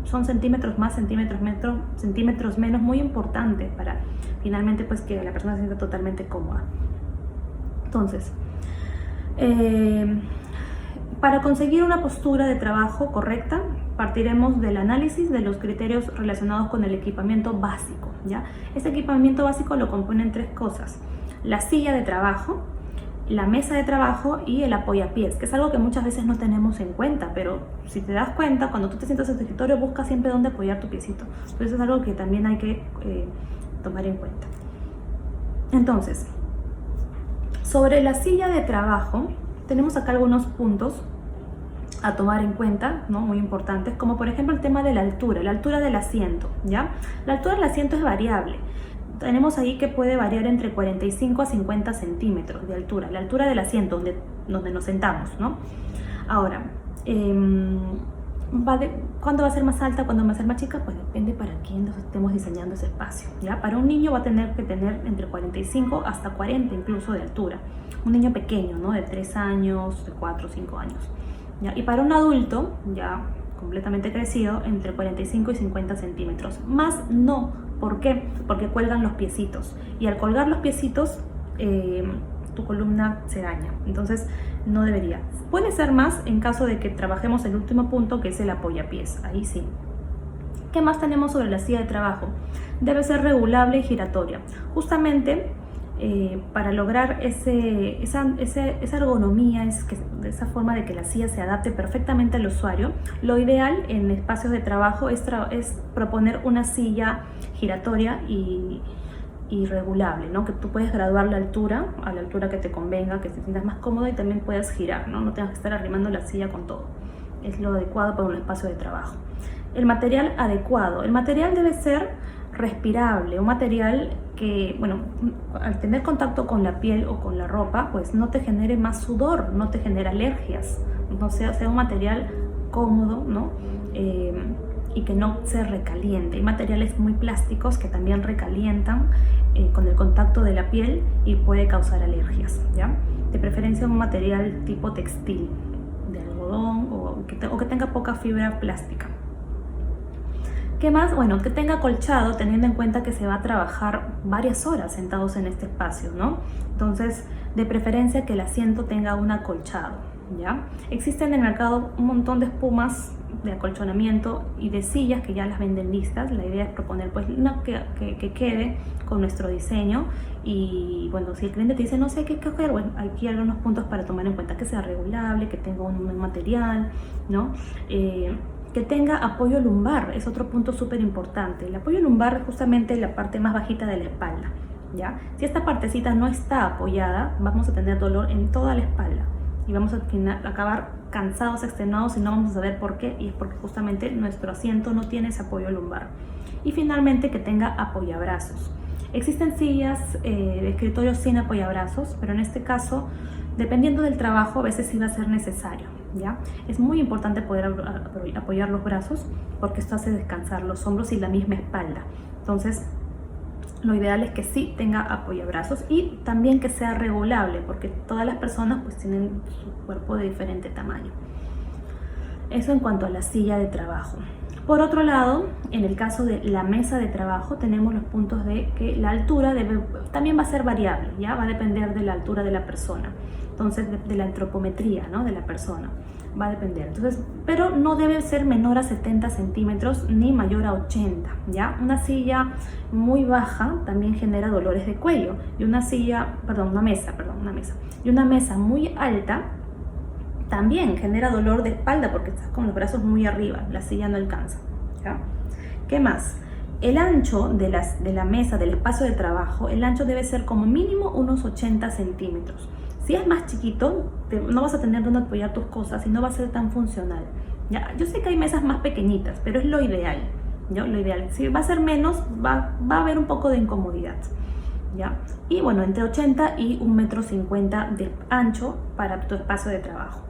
son centímetros más, centímetros menos, muy importante para finalmente pues que la persona se sienta totalmente cómoda. Entonces, para conseguir una postura de trabajo correcta, partiremos del análisis de los criterios relacionados con el equipamiento básico, ¿ya? Este equipamiento básico lo componen 3 cosas: la silla de trabajo, la mesa de trabajo y el apoyapiés, que es algo que muchas veces no tenemos en cuenta, pero si te das cuenta, cuando tú te sientas en tu escritorio, busca siempre dónde apoyar tu piecito. Entonces es algo que también hay que tomar en cuenta. Entonces, sobre la silla de trabajo, tenemos acá algunos puntos a tomar en cuenta, ¿no? Muy importantes, como por ejemplo el tema de la altura del asiento, ¿ya? La altura del asiento es variable. Tenemos ahí que puede variar entre 45 a 50 centímetros de altura, la altura del asiento donde nos sentamos, ¿no? Ahora, ¿cuándo va a ser más alta? ¿Cuándo va a ser más chica? Pues depende para quién nos estemos diseñando ese espacio, ¿ya? Para un niño va a tener que tener entre 45 hasta 40 incluso de altura. Un niño pequeño, ¿no? De 3 años, de 4 o 5 años, ¿ya? Y para un adulto, ya completamente crecido, entre 45 y 50 centímetros. Más no. ¿Por qué? Porque cuelgan los piecitos. Y al colgar los piecitos, tu columna se daña. Entonces, no debería. Puede ser más en caso de que trabajemos el último punto, que es el apoyapiés. Ahí sí. ¿Qué más tenemos sobre la silla de trabajo? Debe ser regulable y giratoria. Justamente, para lograr esa ergonomía, esa forma de que la silla se adapte perfectamente al usuario, lo ideal en espacios de trabajo es proponer una silla giratoria y regulable, ¿no? Que tú puedes graduar la altura a la altura que te convenga, que te sientas más cómodo y también puedas girar, ¿no? No tengas que estar arrimando la silla con todo. Es lo adecuado para un espacio de trabajo. El material adecuado. El material debe ser respirable, un material que, bueno, al tener contacto con la piel o con la ropa, pues no te genere más sudor, no te genere alergias, no sea un material cómodo, ¿no? Y que no se recaliente. Hay materiales muy plásticos que también recalientan con el contacto de la piel y puede causar alergias, ¿ya? De preferencia un material tipo textil, de algodón o que tenga poca fibra plástica. ¿Qué más? Bueno, que tenga acolchado, teniendo en cuenta que se va a trabajar varias horas sentados en este espacio, ¿no? Entonces, de preferencia que el asiento tenga un acolchado, ¿ya? Existen en el mercado un montón de espumas de acolchonamiento y de sillas que ya las venden listas. La idea es proponer pues una que quede con nuestro diseño. Y bueno, si el cliente te dice no sé qué coger, bueno, aquí hay algunos puntos para tomar en cuenta: que sea regulable, que tenga un buen material, ¿no? Que tenga apoyo lumbar, es otro punto súper importante. El apoyo lumbar es justamente la parte más bajita de la espalda, ¿ya? Si esta partecita no está apoyada, vamos a tener dolor en toda la espalda y vamos a acabar cansados, extenuados y no vamos a saber por qué, y es porque justamente nuestro asiento no tiene ese apoyo lumbar. Y finalmente, que tenga apoyabrazos. Existen sillas de escritorio sin apoyabrazos, pero en este caso, dependiendo del trabajo, a veces sí va a ser necesario, ¿ya? Es muy importante poder apoyar los brazos porque esto hace descansar los hombros y la misma espalda. Entonces, lo ideal es que sí tenga apoyabrazos y también que sea regulable, porque todas las personas pues tienen su cuerpo de diferente tamaño. Eso en cuanto a la silla de trabajo. Por otro lado, en el caso de la mesa de trabajo, tenemos los puntos de que la altura también va a ser variable, ¿ya? Va a depender de la altura de la persona. Entonces, de la antropometría, ¿no? De la persona. Va a depender. Entonces, pero no debe ser menor a 70 centímetros ni mayor a 80, ¿ya? Una silla muy baja también genera dolores de cuello. Y una mesa. Y una mesa muy alta también genera dolor de espalda porque estás con los brazos muy arriba, la silla no alcanza, ¿ya? ¿Qué más? El ancho de la mesa, del espacio de trabajo, el ancho debe ser como mínimo unos 80 centímetros. Si es más chiquito, no vas a tener donde apoyar tus cosas y no va a ser tan funcional, ¿ya? Yo sé que hay mesas más pequeñitas, pero es lo ideal, ¿no? Lo ideal. Si va a ser menos, va a haber un poco de incomodidad, ¿ya? Y bueno, entre 80 y 1,50 m de ancho para tu espacio de trabajo.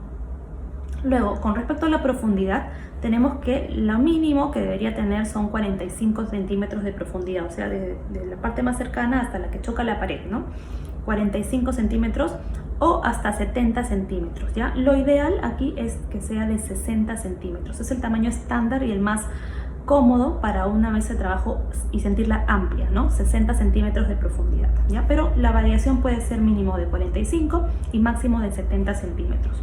Luego, con respecto a la profundidad, tenemos que lo mínimo que debería tener son 45 centímetros de profundidad, o sea, de la parte más cercana hasta la que choca la pared, ¿no? 45 centímetros o hasta 70 centímetros, ¿ya? Lo ideal aquí es que sea de 60 centímetros. Es el tamaño estándar y el más cómodo para una mesa de trabajo y sentirla amplia, ¿no? 60 centímetros de profundidad, ¿ya? Pero la variación puede ser mínimo de 45 y máximo de 70 centímetros.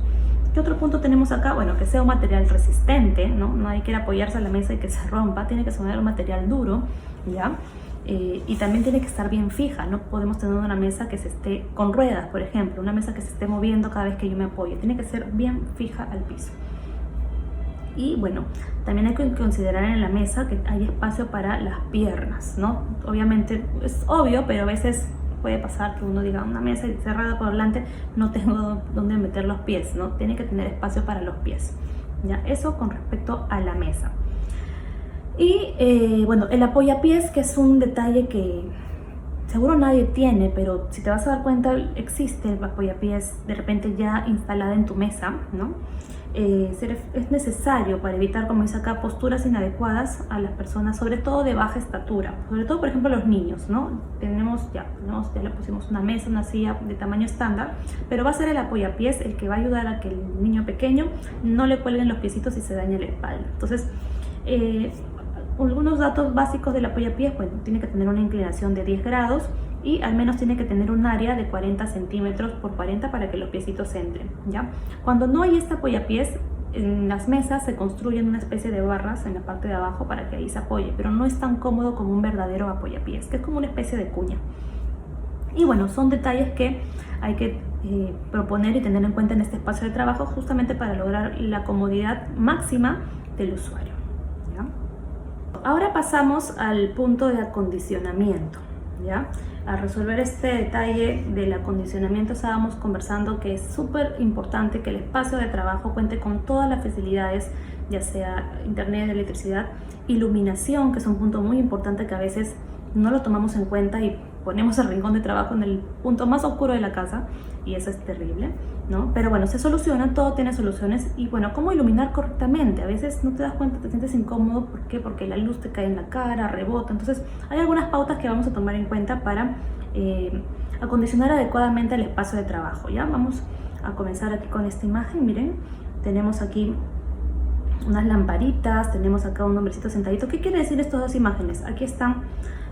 ¿Qué otro punto tenemos acá? Bueno, que sea un material resistente, ¿no? No hay que apoyarse a la mesa y que se rompa, tiene que ser un material duro, ¿ya? Y también tiene que estar bien fija, no podemos tener una mesa que se esté con ruedas, por ejemplo, una mesa que se esté moviendo cada vez que yo me apoye, tiene que ser bien fija al piso. Y bueno, también hay que considerar en la mesa que hay espacio para las piernas, ¿no? Obviamente es obvio, pero a veces puede pasar que uno diga una mesa cerrada por delante, no tengo dónde meter los pies, ¿no? Tiene que tener espacio para los pies, ¿ya? Eso con respecto a la mesa. Y bueno, el apoyapiés, que es un detalle que seguro nadie tiene, pero si te vas a dar cuenta, existe el apoyapiés de repente ya instalada en tu mesa, ¿no? Es necesario para evitar, como dice acá, posturas inadecuadas a las personas, sobre todo de baja estatura, sobre todo por ejemplo los niños, ¿no? Ya le pusimos una mesa, una silla de tamaño estándar, pero va a ser el apoyapiés el que va a ayudar a que el niño pequeño no le cuelguen los piecitos y se dañe la espalda. Entonces, algunos datos básicos del apoyapiés: bueno, tiene que tener una inclinación de 10 grados y al menos tiene que tener un área de 40 centímetros por 40 para que los piecitos entren, ¿ya? Cuando no hay este apoyapiés, en las mesas se construyen una especie de barras en la parte de abajo para que ahí se apoye, pero no es tan cómodo como un verdadero apoyapiés, que es como una especie de cuña. Y bueno, son detalles que hay que proponer y tener en cuenta en este espacio de trabajo, justamente para lograr la comodidad máxima del usuario, ¿ya? Ahora pasamos al punto de acondicionamiento, ¿ya? A resolver este detalle del acondicionamiento estábamos conversando que es súper importante que el espacio de trabajo cuente con todas las facilidades, ya sea internet, electricidad, iluminación, que es un punto muy importante que a veces no lo tomamos en cuenta y ponemos el rincón de trabajo en el punto más oscuro de la casa y eso es terrible, ¿no? Pero bueno, se soluciona, todo tiene soluciones. Y bueno, ¿cómo iluminar correctamente? A veces no te das cuenta, te sientes incómodo. ¿Por qué? Porque la luz te cae en la cara, rebota. Entonces hay algunas pautas que vamos a tomar en cuenta para acondicionar adecuadamente el espacio de trabajo, ¿ya? Vamos a comenzar aquí con esta imagen. Miren, tenemos aquí unas lamparitas, tenemos acá un hombrecito sentadito. ¿Qué quiere decir estas dos imágenes? Aquí están,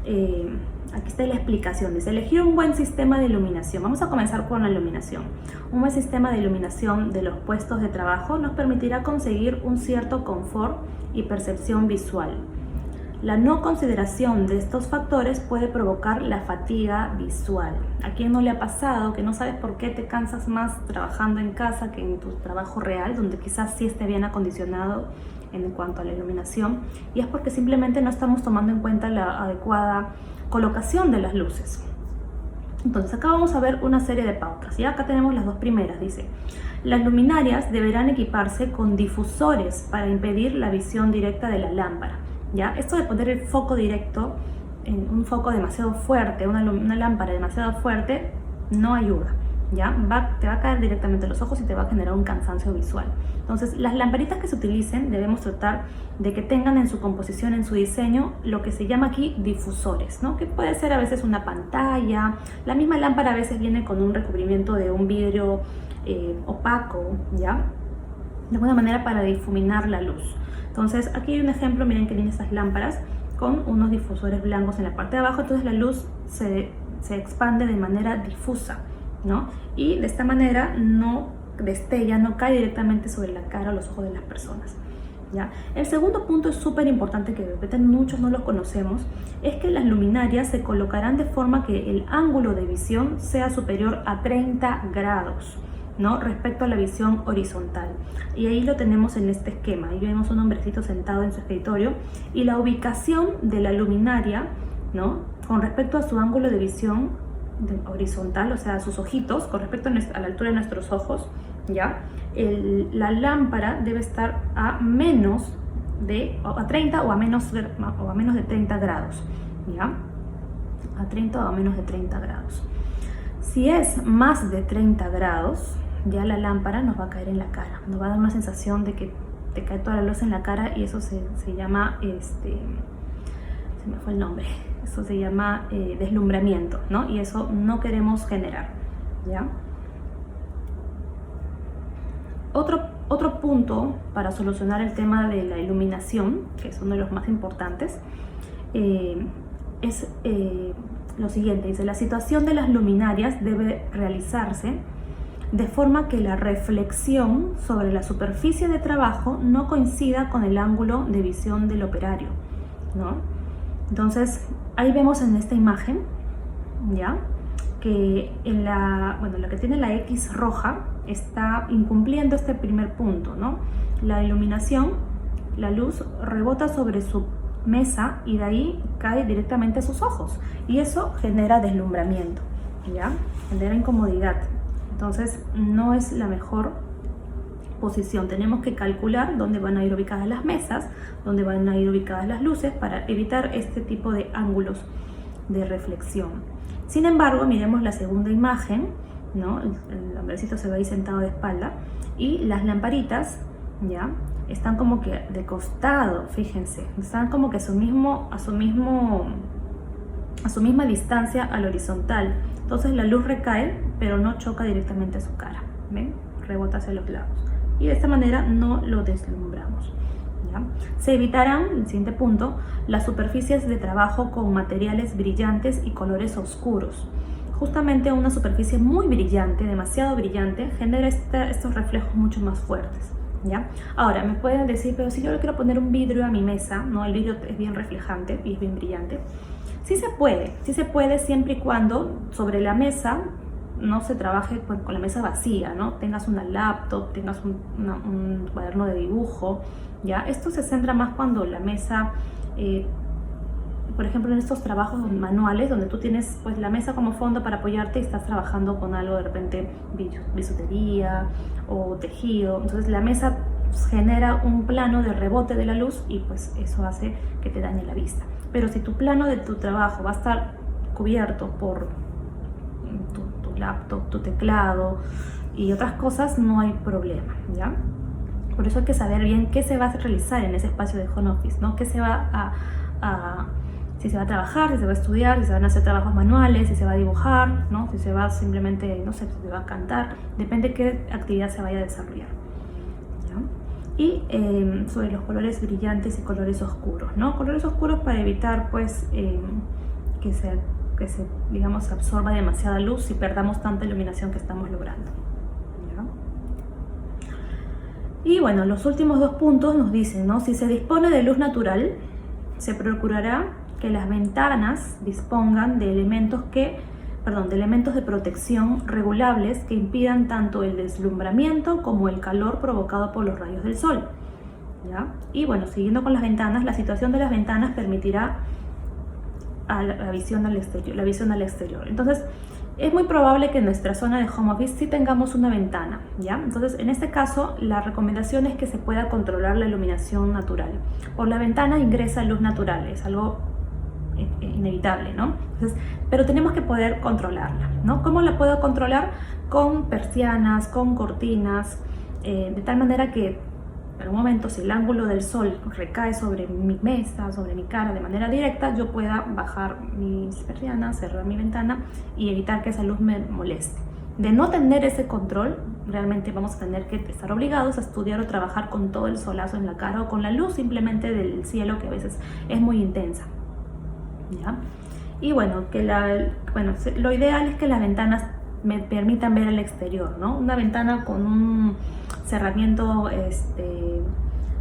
aquí está la explicación. Dice: elegir un buen sistema de iluminación. Vamos a comenzar con la iluminación. Un buen sistema de iluminación de los puestos de trabajo nos permitirá conseguir un cierto confort y percepción visual. La no consideración de estos factores puede provocar la fatiga visual. ¿A quién no le ha pasado que no sabes por qué te cansas más trabajando en casa que en tu trabajo real, donde quizás sí esté bien acondicionado en cuanto a la iluminación? Y es porque simplemente no estamos tomando en cuenta la adecuada colocación de las luces. Entonces acá vamos a ver una serie de pautas, y acá tenemos las dos primeras. Dice: las luminarias deberán equiparse con difusores para impedir la visión directa de la lámpara, ¿ya? Esto de poner el foco directo en un foco demasiado fuerte, una lámpara demasiado fuerte, no ayuda, ¿ya? Te va a caer directamente a los ojos y te va a generar un cansancio visual. Entonces, las lamparitas que se utilicen debemos tratar de que tengan en su composición, en su diseño, lo que se llama aquí difusores, ¿no? Que puede ser a veces una pantalla. La misma lámpara a veces viene con un recubrimiento de un vidrio opaco, ¿ya? De alguna manera para difuminar la luz. Entonces, aquí hay un ejemplo. Miren que tiene estas lámparas con unos difusores blancos en la parte de abajo. Entonces la luz se expande de manera difusa, ¿no? Y de esta manera no destella, no cae directamente sobre la cara o los ojos de las personas, ¿ya? El segundo punto es súper importante, que de repente muchos no lo conocemos, es que las luminarias se colocarán de forma que el ángulo de visión sea superior a 30 grados, ¿no? Respecto a la visión horizontal. Y ahí lo tenemos en este esquema. Ahí vemos un hombrecito sentado en su escritorio y la ubicación de la luminaria, ¿no? Con respecto a su ángulo de visión horizontal, o sea, sus ojitos, con respecto a la altura de nuestros ojos, ¿ya? La lámpara debe estar a 30 o a menos de 30 grados, ¿ya? a 30 o a menos de 30 grados. Si es más de 30 grados, ya la lámpara nos va a caer en la cara, nos va a dar una sensación de que te cae toda la luz en la cara, y eso se llama, se me fue el nombre, eso se llama deslumbramiento, ¿no? Y eso no queremos generar, ¿ya? Otro punto para solucionar el tema de la iluminación, que es uno de los más importantes, es lo siguiente. Dice: la situación de las luminarias debe realizarse de forma que la reflexión sobre la superficie de trabajo no coincida con el ángulo de visión del operario, ¿no? Entonces, ahí vemos en esta imagen, ¿ya?, que la que tiene la X roja está incumpliendo este primer punto, ¿no? La iluminación, la luz rebota sobre su mesa y de ahí cae directamente a sus ojos, y eso genera deslumbramiento, ¿ya? Genera incomodidad. Entonces no es la mejor posición. Tenemos que calcular dónde van a ir ubicadas las mesas, dónde van a ir ubicadas las luces, para evitar este tipo de ángulos de reflexión. Sin embargo, miremos la segunda imagen, ¿no? El hombrecito se ve ahí sentado de espalda, y las lamparitas, ¿ya?, están como que de costado, fíjense, están como que a su misma distancia al horizontal. Entonces la luz recae, pero no choca directamente a su cara, ¿ven? Rebota hacia los lados, y de esta manera no lo deslumbramos, ¿ya? Se evitarán, el siguiente punto, las superficies de trabajo con materiales brillantes y colores oscuros. Justamente una superficie muy brillante, demasiado brillante, genera estos reflejos mucho más fuertes, ¿ya? Ahora, me pueden decir: pero si yo le quiero poner un vidrio a mi mesa, ¿no? El vidrio es bien reflejante y es bien brillante. Sí se puede siempre y cuando sobre la mesa no se trabaje con la mesa vacía, ¿no? Tengas una laptop, tengas un cuaderno de dibujo, ¿ya? Esto se centra más cuando la mesa, por ejemplo, en estos trabajos manuales donde tú tienes pues la mesa como fondo para apoyarte y estás trabajando con algo, de repente bisutería o tejido. Entonces la mesa genera un plano de rebote de la luz, y pues eso hace que te dañe la vista. Pero si tu plano de tu trabajo va a estar cubierto por tu laptop, tu teclado y otras cosas, no hay problema, ¿ya? Por eso hay que saber bien qué se va a realizar en ese espacio de home office, ¿no? Qué se va si se va a trabajar, si se va a estudiar, si se van a hacer trabajos manuales, si se va a dibujar, ¿no? Si se va simplemente, no sé, si se va a cantar, depende de qué actividad se vaya a desarrollar, ¿ya? Y sobre los colores brillantes y colores oscuros, ¿no? Colores oscuros para evitar pues que se digamos absorba demasiada luz y perdamos tanta iluminación que estamos logrando, ¿ya? Y bueno, los últimos dos puntos nos dicen, ¿no? Si se dispone de luz natural, se procurará que las ventanas dispongan de elementos de protección regulables que impidan tanto el deslumbramiento como el calor provocado por los rayos del sol, ¿ya? Y bueno, siguiendo con las ventanas, la situación de las ventanas permitirá la visión al exterior. Entonces, es muy probable que en nuestra zona de home office sí tengamos una ventana, ¿ya? Entonces, en este caso, la recomendación es que se pueda controlar la iluminación natural. Por la ventana ingresa luz natural, es algo inevitable, ¿no? Entonces, pero tenemos que poder controlarla, ¿no? ¿Cómo la puedo controlar? Con persianas, con cortinas, de tal manera que en un momento, si el ángulo del sol recae sobre mi mesa, sobre mi cara de manera directa, yo pueda bajar mis persianas, cerrar mi ventana y evitar que esa luz me moleste. De no tener ese control, realmente vamos a tener que estar obligados a estudiar o trabajar con todo el solazo en la cara o con la luz simplemente del cielo, que a veces es muy intensa, ¿ya? Y bueno, lo ideal es que las ventanas me permitan ver al exterior, ¿no? Una ventana con un cerramiento,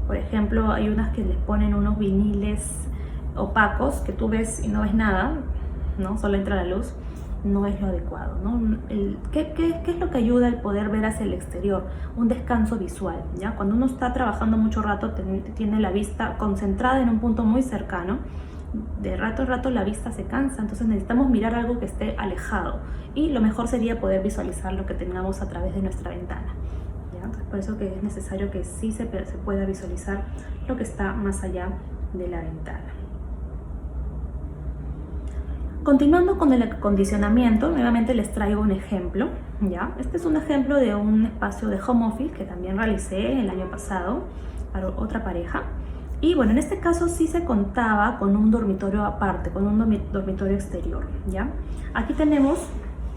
por ejemplo, hay unas que les ponen unos viniles opacos que tú ves y no ves nada, ¿no? Solo entra la luz. No es lo adecuado, ¿no? ¿Qué es lo que ayuda el poder ver hacia el exterior? Un descanso visual, ¿ya? Cuando uno está trabajando mucho rato, tiene la vista concentrada en un punto muy cercano, de rato en rato la vista se cansa, entonces necesitamos mirar algo que esté alejado, y lo mejor sería poder visualizar lo que tengamos a través de nuestra ventana, ¿ya? Entonces, por eso que es necesario que sí se pueda visualizar lo que está más allá de la ventana. Continuando con el acondicionamiento, nuevamente les traigo un ejemplo, ¿ya? Este es un ejemplo de un espacio de home office que también realicé el año pasado para otra pareja. Y bueno, en este caso sí se contaba con un dormitorio aparte, con un dormitorio exterior, ¿ya? Aquí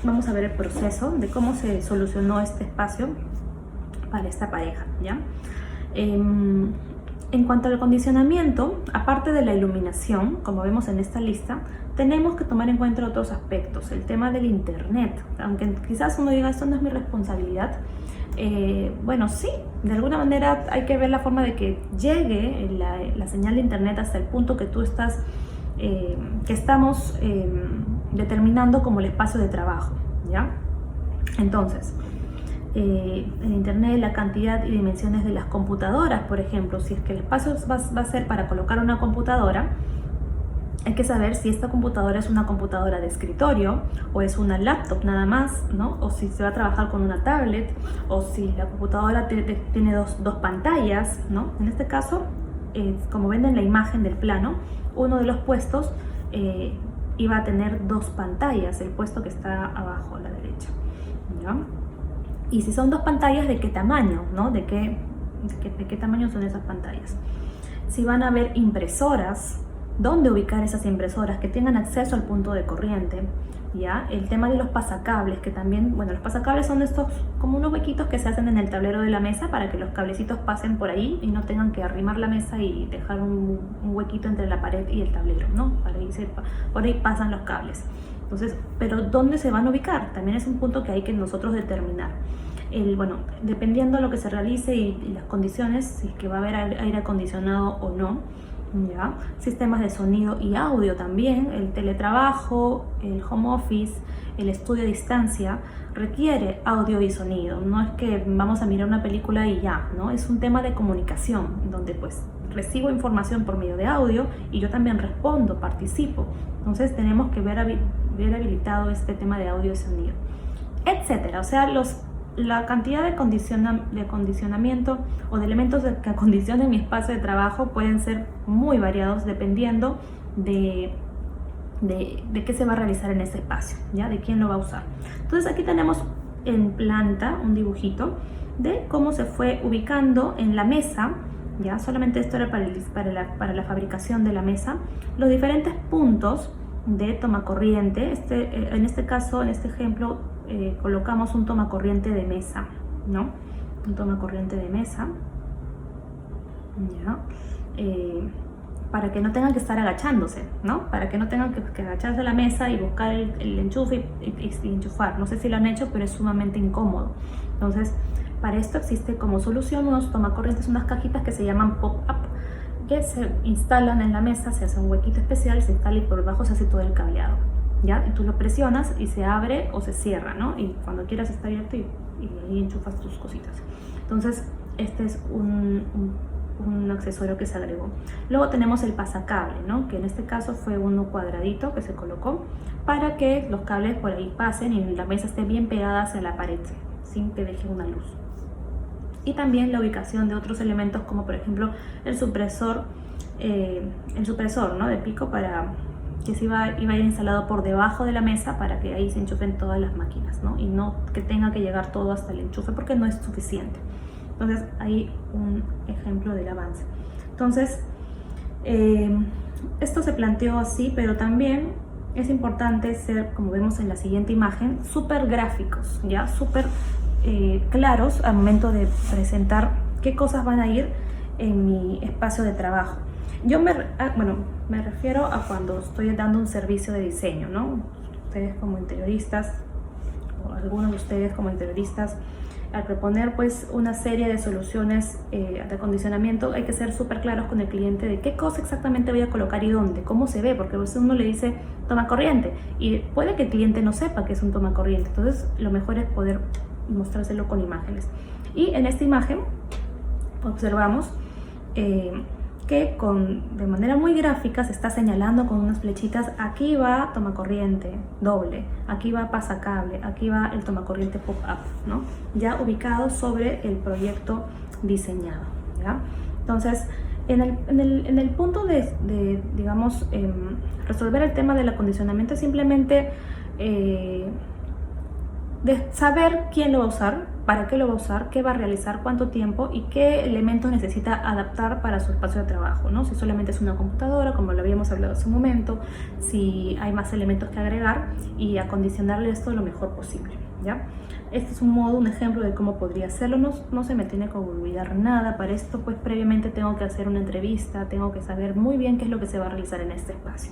vamos a ver el proceso de cómo se solucionó este espacio para esta pareja, ¿ya? En cuanto al acondicionamiento, aparte de la iluminación, como vemos en esta lista, tenemos que tomar en cuenta otros aspectos. El tema del internet, aunque quizás uno diga esto no es mi responsabilidad, bueno, sí, de alguna manera hay que ver la forma de que llegue la señal de internet hasta el punto que que estamos determinando como el espacio de trabajo, ¿ya? Entonces, en internet, la cantidad y dimensiones de las computadoras, por ejemplo, si es que el espacio va a ser para colocar una computadora, hay que saber si esta computadora es una computadora de escritorio o es una laptop nada más, ¿no? O si se va a trabajar con una tablet, o si la computadora tiene dos pantallas, ¿no? En este caso, como ven en la imagen del plano, uno de los puestos iba a tener 2 pantallas, el puesto que está abajo a la derecha, ¿ya? Y si son 2 pantallas, ¿de qué tamaño, no? ¿De qué tamaño son esas pantallas? Si van a haber impresoras, ¿dónde ubicar esas impresoras que tengan acceso al punto de corriente? ¿Ya? El tema de los pasacables, que también, bueno, los pasacables son estos como unos huequitos que se hacen en el tablero de la mesa para que los cablecitos pasen por ahí y no tengan que arrimar la mesa y dejar un huequito entre la pared y el tablero, ¿no? Por ahí pasan los cables. Entonces, pero ¿dónde se van a ubicar? También es un punto que hay que nosotros determinar. Bueno, dependiendo de lo que se realice y las condiciones, si es que va a haber aire acondicionado o no, ¿ya? Sistemas de sonido y audio también, el teletrabajo, el home office, el estudio a distancia, requiere audio y sonido. No es que vamos a mirar una película y ya, ¿no? Es un tema de comunicación, donde pues recibo información por medio de audio y yo también respondo, participo. Entonces tenemos que ver habilitado este tema de audio y sonido, etcétera. O sea, la cantidad de acondicionamiento o de elementos que acondicionen mi espacio de trabajo pueden ser muy variados dependiendo de qué se va a realizar en ese espacio, ¿ya? De quién lo va a usar. Entonces aquí tenemos en planta un dibujito de cómo se fue ubicando en la mesa, ¿ya? Solamente esto era para la fabricación de la mesa, los diferentes puntos de toma corriente. En este caso, en este ejemplo, colocamos un toma corriente de mesa, ¿no? Un toma corriente de mesa, ¿ya? Para que no tengan que estar agachándose, ¿no? Para que no tengan que agacharse a la mesa y buscar el enchufe y enchufar. No sé si lo han hecho, pero es sumamente incómodo. Entonces, para esto existe como solución unos tomacorrientes, unas cajitas que se llaman pop-up, que se instalan en la mesa, se hace un huequito especial, se instala y por debajo se hace todo el cableado, ¿ya? Y tú lo presionas y se abre o se cierra, ¿no? Y cuando quieras está abierto y ahí enchufas tus cositas. Entonces, este es un accesorio que se agregó. Luego tenemos el pasacable, ¿no? Que en este caso fue uno cuadradito que se colocó para que los cables por ahí pasen y la mesa esté bien pegada hacia la pared, sin que deje una luz. Y también la ubicación de otros elementos como por ejemplo el supresor, ¿no? De pico, para que se iba a ir instalado por debajo de la mesa para que ahí se enchufen todas las máquinas, ¿no? Y no que tenga que llegar todo hasta el enchufe porque no es suficiente. Entonces hay un ejemplo del avance. Entonces esto se planteó así, pero también es importante ser, como vemos en la siguiente imagen, súper gráficos, ya súper claros al momento de presentar qué cosas van a ir en mi espacio de trabajo. Yo me refiero a cuando estoy dando un servicio de diseño, ¿no? Ustedes como interioristas, o algunos de ustedes como interioristas, al proponer pues una serie de soluciones de acondicionamiento, hay que ser súper claros con el cliente de qué cosa exactamente voy a colocar y dónde, cómo se ve, porque a veces uno le dice toma corriente y puede que el cliente no sepa que es un toma corriente. Entonces lo mejor es poder mostrárselo con imágenes. Y en esta imagen observamos que de manera muy gráfica se está señalando con unas flechitas: aquí va tomacorriente doble, aquí va pasacable, aquí va el tomacorriente pop-up, ¿no? Ya ubicado sobre el proyecto diseñado, ¿ya? Entonces En el punto digamos, resolver el tema del acondicionamiento es simplemente de saber quién lo va a usar, para qué lo va a usar, qué va a realizar, cuánto tiempo y qué elementos necesita adaptar para su espacio de trabajo, ¿no? Si solamente es una computadora, como lo habíamos hablado hace un momento, si hay más elementos que agregar y acondicionarle esto lo mejor posible, ¿ya? Este es un ejemplo de cómo podría hacerlo. No se me tiene que olvidar nada. Para esto, pues previamente tengo que hacer una entrevista, tengo que saber muy bien qué es lo que se va a realizar en este espacio,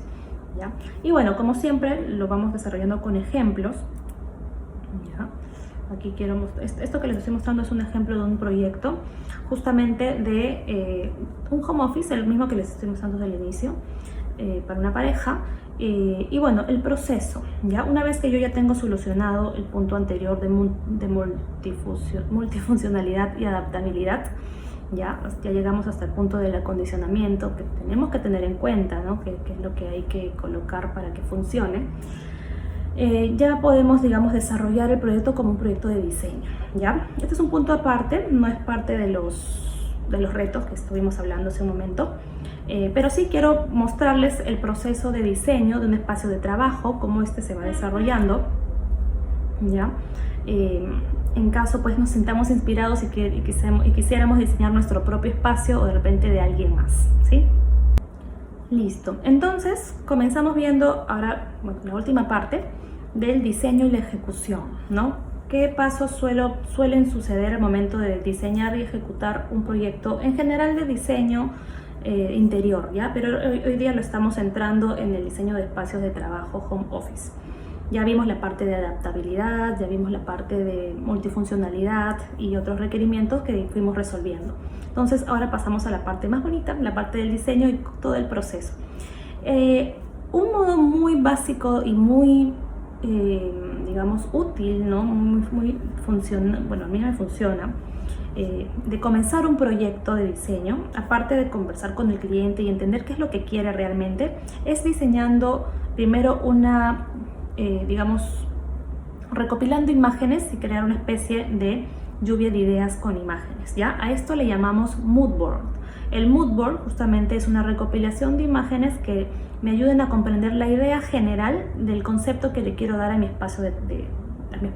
¿ya? Y bueno, como siempre, lo vamos desarrollando con ejemplos. ¿Ya? Aquí quiero mostrar, esto que les estoy mostrando es un ejemplo de un proyecto justamente de un home office, el mismo que les estoy mostrando desde el inicio, para una pareja. Y bueno, el proceso, ¿ya? Una vez que yo ya tengo solucionado el punto anterior de multifuncionalidad y adaptabilidad, ya llegamos hasta el punto del acondicionamiento, que tenemos que tener en cuenta, ¿no? que es lo que hay que colocar para que funcione. Ya podemos, digamos, desarrollar el proyecto como un proyecto de diseño, ¿ya? Este es un punto aparte, no es parte de los retos que estuvimos hablando hace un momento, pero sí quiero mostrarles el proceso de diseño de un espacio de trabajo, cómo este se va desarrollando, ¿ya? En caso pues nos sintamos inspirados y quisiéramos diseñar nuestro propio espacio o de repente de alguien más, ¿sí? Listo, entonces comenzamos viendo ahora, bueno, la última parte del diseño y la ejecución, ¿no? ¿Qué pasos suelen suceder al momento de diseñar y ejecutar un proyecto en general de diseño interior, ¿ya? Pero hoy día lo estamos centrando en el diseño de espacios de trabajo home office. Ya vimos la parte de adaptabilidad, ya vimos la parte de multifuncionalidad y otros requerimientos que fuimos resolviendo. Entonces ahora pasamos a la parte más bonita, la parte del diseño y todo el proceso. Un modo muy básico y muy, digamos, útil, ¿no? Muy funcional, bueno, a mí me funciona, de comenzar un proyecto de diseño, aparte de conversar con el cliente y entender qué es lo que quiere realmente, es diseñando primero una, digamos, recopilando imágenes y crear una especie de lluvia de ideas con imágenes, ¿ya? A esto le llamamos mood board. El mood board justamente es una recopilación de imágenes que me ayuden a comprender la idea general del concepto que le quiero dar a mi espacio,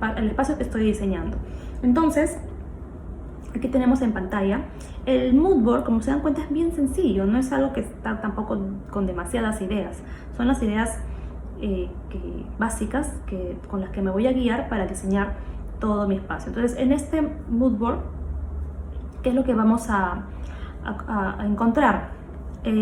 al espacio que estoy diseñando. Entonces, aquí tenemos en pantalla el mood board. Como se dan cuenta, es bien sencillo, no es algo que está tampoco con demasiadas ideas, son las ideas básicas con las que me voy a guiar para diseñar todo mi espacio. Entonces, en este mood board, ¿qué es lo que vamos a encontrar?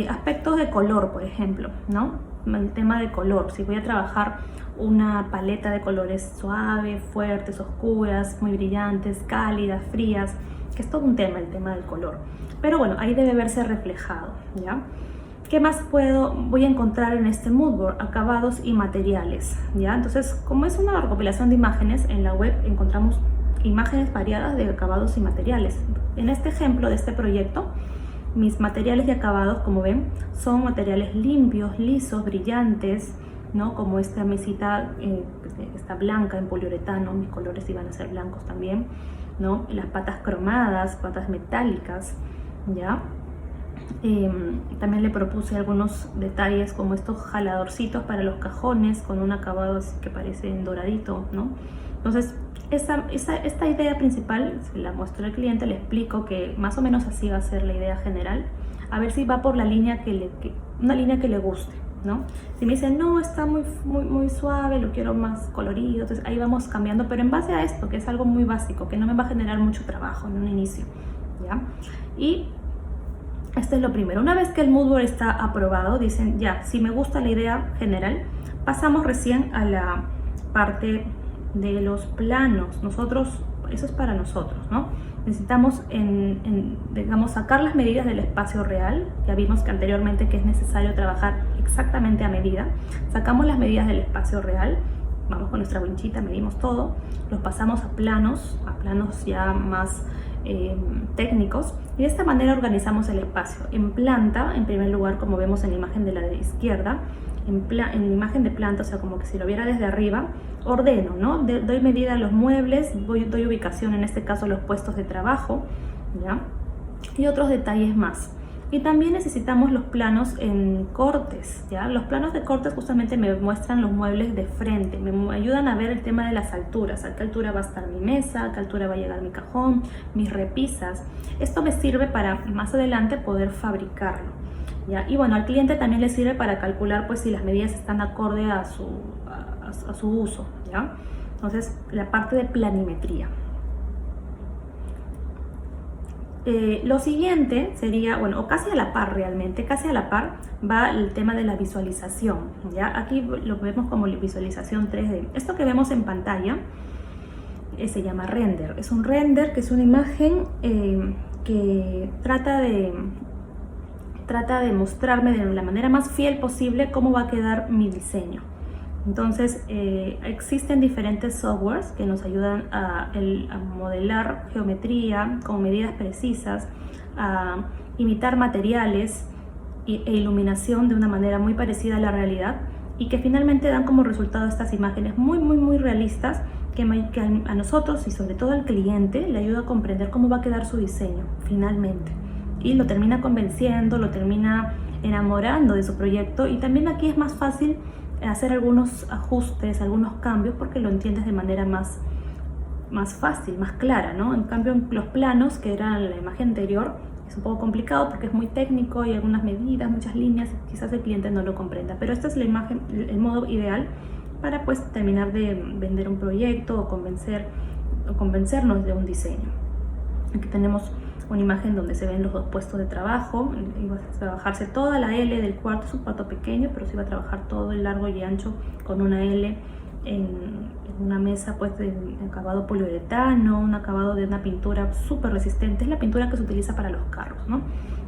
Aspectos de color, por ejemplo, ¿no? El tema de color, si voy a trabajar una paleta de colores suaves, fuertes, oscuras, muy brillantes, cálidas, frías, que es todo un tema, el tema del color. Pero bueno, ahí debe verse reflejado, ¿ya? ¿Qué más voy a encontrar en este mood board? Acabados y materiales, ¿ya? Entonces, como es una recopilación de imágenes, en la web encontramos imágenes variadas de acabados y materiales. En este ejemplo de este proyecto, mis materiales y acabados, como ven, son materiales limpios, lisos, brillantes, ¿no? Como esta mesita está blanca en poliuretano, mis colores iban a ser blancos también, ¿no? Las patas cromadas, patas metálicas, ¿ya? También le propuse algunos detalles como estos jaladorcitos para los cajones con un acabado así que parece doradito, ¿no? Entonces esta idea principal se la muestro al cliente, le explico que más o menos así va a ser la idea general, a ver si va por la línea una línea que le guste, ¿no? Si me dicen, no, está muy suave, lo quiero más colorido, entonces ahí vamos cambiando, pero en base a esto, que es algo muy básico, que no me va a generar mucho trabajo en un inicio, ¿ya? Y esto es lo primero. Una vez que el mood board está aprobado, dicen, ya, si me gusta la idea general, pasamos recién a la parte de los planos. Eso es para nosotros, ¿no? Necesitamos, digamos, sacar las medidas del espacio real. Ya vimos que anteriormente que es necesario trabajar exactamente a medida. Sacamos las medidas del espacio real, vamos con nuestra winchita, medimos todo, los pasamos a planos ya más técnicos, y de esta manera organizamos el espacio. En planta, en primer lugar, como vemos en la imagen de la izquierda, en la imagen de planta, o sea, como que si lo viera desde arriba, ordeno, ¿no? Doy medida a los muebles, doy ubicación, en este caso, a los puestos de trabajo, ¿ya? Y otros detalles más. Y también necesitamos los planos en cortes, ¿ya? Los planos de cortes justamente me muestran los muebles de frente, me ayudan a ver el tema de las alturas, a qué altura va a estar mi mesa, a qué altura va a llegar mi cajón, mis repisas. Esto me sirve para más adelante poder fabricarlo, ¿ya? Y bueno, al cliente también le sirve para calcular pues si las medidas están acorde a su uso, ¿ya? Entonces, la parte de planimetría. Lo siguiente sería, bueno, o casi a la par realmente, casi a la par va el tema de la visualización, ¿ya? Aquí lo vemos como visualización 3D. Esto que vemos en pantalla se llama render. Es un render que es una imagen que trata de mostrarme de la manera más fiel posible cómo va a quedar mi diseño. Entonces existen diferentes softwares que nos ayudan a modelar geometría con medidas precisas, a imitar materiales e iluminación de una manera muy parecida a la realidad, y que finalmente dan como resultado estas imágenes muy realistas que a nosotros y sobre todo al cliente le ayuda a comprender cómo va a quedar su diseño finalmente, y lo termina convenciendo, lo termina enamorando de su proyecto. Y también aquí es más fácil hacer algunos ajustes, algunos cambios, porque lo entiendes de manera más fácil, más clara, ¿no? En cambio, en los planos, que era la imagen anterior, es un poco complicado porque es muy técnico y algunas medidas, muchas líneas, quizás el cliente no lo comprenda. Pero esta es la imagen, el modo ideal para pues terminar de vender un proyecto o convencernos de un diseño. Aquí tenemos una imagen donde se ven los dos puestos de trabajo. Iba a trabajarse toda la L del cuarto, es un cuarto pequeño, pero se iba a trabajar todo el largo y ancho con una L en una mesa pues de acabado poliuretano, un acabado de una pintura súper resistente. Es la pintura que se utiliza para los carros, ¿no?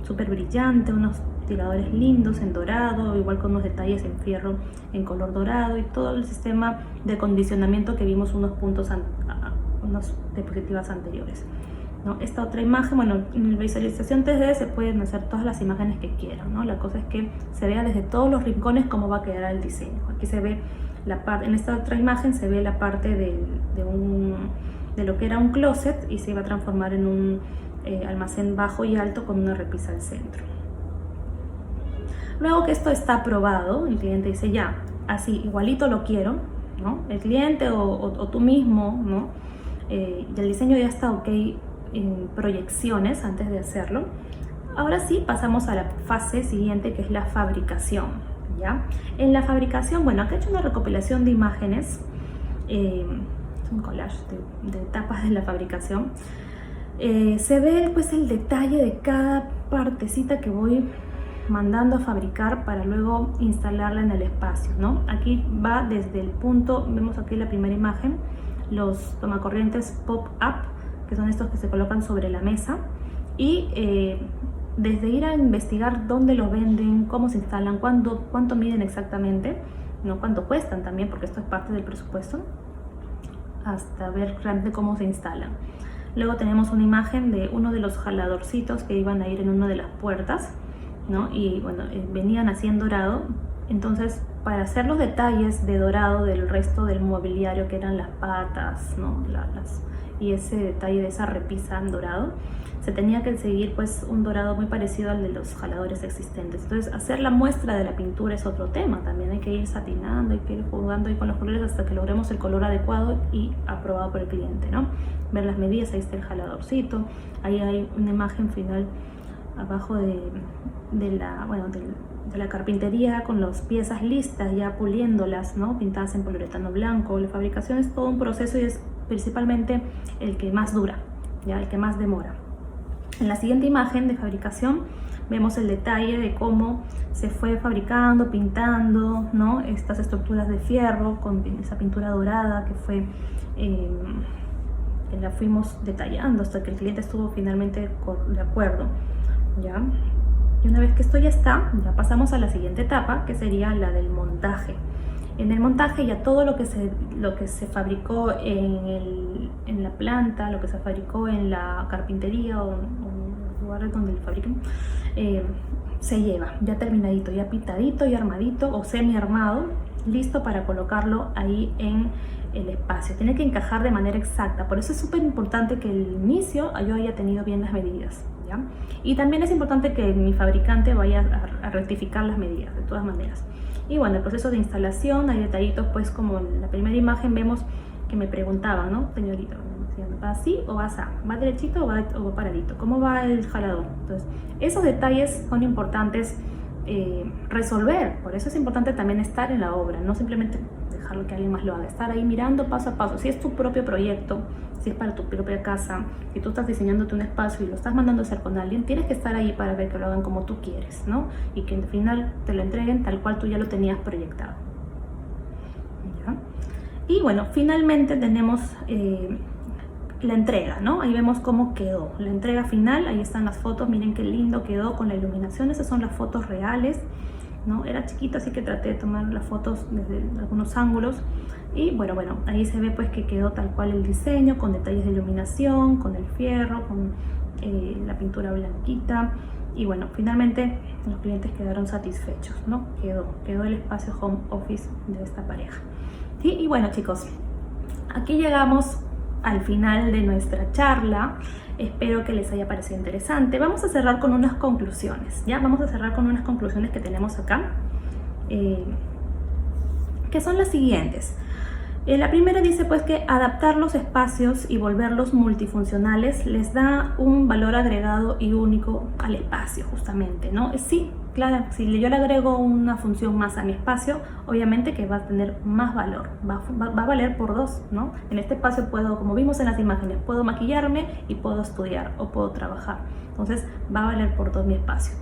Súper brillante, unos tiradores lindos en dorado, igual con unos detalles en fierro en color dorado, y todo el sistema de acondicionamiento que vimos unas diapositivas anteriores, ¿no? Esta otra imagen, bueno, en la visualización 3D se pueden hacer todas las imágenes que quieran, ¿no? La cosa es que se vea desde todos los rincones cómo va a quedar el diseño. Aquí se ve en esta otra imagen se ve la parte de lo que era un closet, y se iba a transformar en un almacén bajo y alto con una repisa al centro. Luego que esto está aprobado, el cliente dice ya, así igualito lo quiero, ¿no? El cliente o tú mismo, ¿no? Y el diseño ya está ok en proyecciones antes de hacerlo. Ahora sí pasamos a la fase siguiente, que es la fabricación, ¿ya? En la fabricación, bueno, acá he hecho una recopilación de imágenes, un collage de etapas de la fabricación. Se ve pues el detalle de cada partecita que voy mandando a fabricar para luego instalarla en el espacio, ¿no? Aquí va desde el punto, vemos aquí la primera imagen, los tomacorrientes pop-up, que son estos que se colocan sobre la mesa, y desde ir a investigar dónde los venden, cómo se instalan, cuánto miden exactamente, ¿no? Cuánto cuestan también, porque esto es parte del presupuesto, hasta ver realmente cómo se instalan. Luego tenemos una imagen de uno de los jaladorcitos que iban a ir en una de las puertas, ¿no? Y bueno, venían así en dorado. Entonces, para hacer los detalles de dorado del resto del mobiliario, que eran las patas, ¿no? Y ese detalle de esa repisa en dorado, se tenía que seguir pues un dorado muy parecido al de los jaladores existentes. Entonces, hacer la muestra de la pintura es otro tema. También hay que ir satinando, hay que ir jugando ahí con los colores hasta que logremos el color adecuado y aprobado por el cliente, ¿no? Ver las medidas, ahí está el jaladorcito, ahí hay una imagen final abajo de la carpintería, con las piezas listas ya puliéndolas, ¿no? Pintadas en poliuretano blanco. La fabricación es todo un proceso y es principalmente el que más dura, ¿ya? El que más demora. En la siguiente imagen de fabricación vemos el detalle de cómo se fue fabricando, pintando, ¿no? Estas estructuras de fierro con esa pintura dorada que fue que la fuimos detallando hasta que el cliente estuvo finalmente de acuerdo, ¿ya? Y una vez que esto ya está, ya pasamos a la siguiente etapa, que sería la del montaje. En el montaje ya todo lo que se fabricó en la planta, lo que se fabricó en la carpintería o lugares donde lo fabrican, se lleva ya terminadito, ya pintadito y armadito o semi armado, listo para colocarlo ahí en el espacio. Tiene que encajar de manera exacta, por eso es súper importante que al inicio yo haya tenido bien las medidas, ¿ya? Y también es importante que mi fabricante vaya a rectificar las medidas, de todas maneras. Y bueno, el proceso de instalación, hay detallitos, pues como en la primera imagen vemos que me preguntaban, ¿no? Señorita, ¿va así o va así? ¿Va derechito o va paradito? ¿Cómo va el jalador? Entonces, esos detalles son importantes resolver. Por eso es importante también estar en la obra, no simplemente dejarlo que alguien más lo haga, estar ahí mirando paso a paso. Si es tu propio proyecto, si es para tu propia casa, si tú estás diseñándote un espacio y lo estás mandando a hacer con alguien, tienes que estar ahí para ver que lo hagan como tú quieres, ¿no? Y que al final te lo entreguen tal cual tú ya lo tenías proyectado. ¿Ya? Y bueno, finalmente tenemos la entrega, ¿no? Ahí vemos cómo quedó la entrega final. Ahí están las fotos, miren qué lindo quedó con la iluminación. Esas son las fotos reales, ¿no? Era chiquito, así que traté de tomar las fotos desde algunos ángulos. Y bueno, ahí se ve pues que quedó tal cual el diseño, con detalles de iluminación, con el fierro, con la pintura blanquita. Y bueno, finalmente los clientes quedaron satisfechos, ¿no? Quedó el espacio home office de esta pareja. ¿Sí? Y bueno, chicos, aquí llegamos al final de nuestra charla. Espero que les haya parecido interesante. Vamos a cerrar con unas conclusiones, ¿ya? Vamos a cerrar con unas conclusiones que tenemos acá, que son las siguientes. La primera dice pues que adaptar los espacios y volverlos multifuncionales les da un valor agregado y único al espacio, justamente, ¿no? Sí, claro, si yo le agrego una función más a mi espacio, obviamente que va a tener más valor, va a valer por dos, ¿no? En este espacio puedo, como vimos en las imágenes, puedo maquillarme y puedo estudiar o puedo trabajar. Entonces va a valer por dos mi espacio,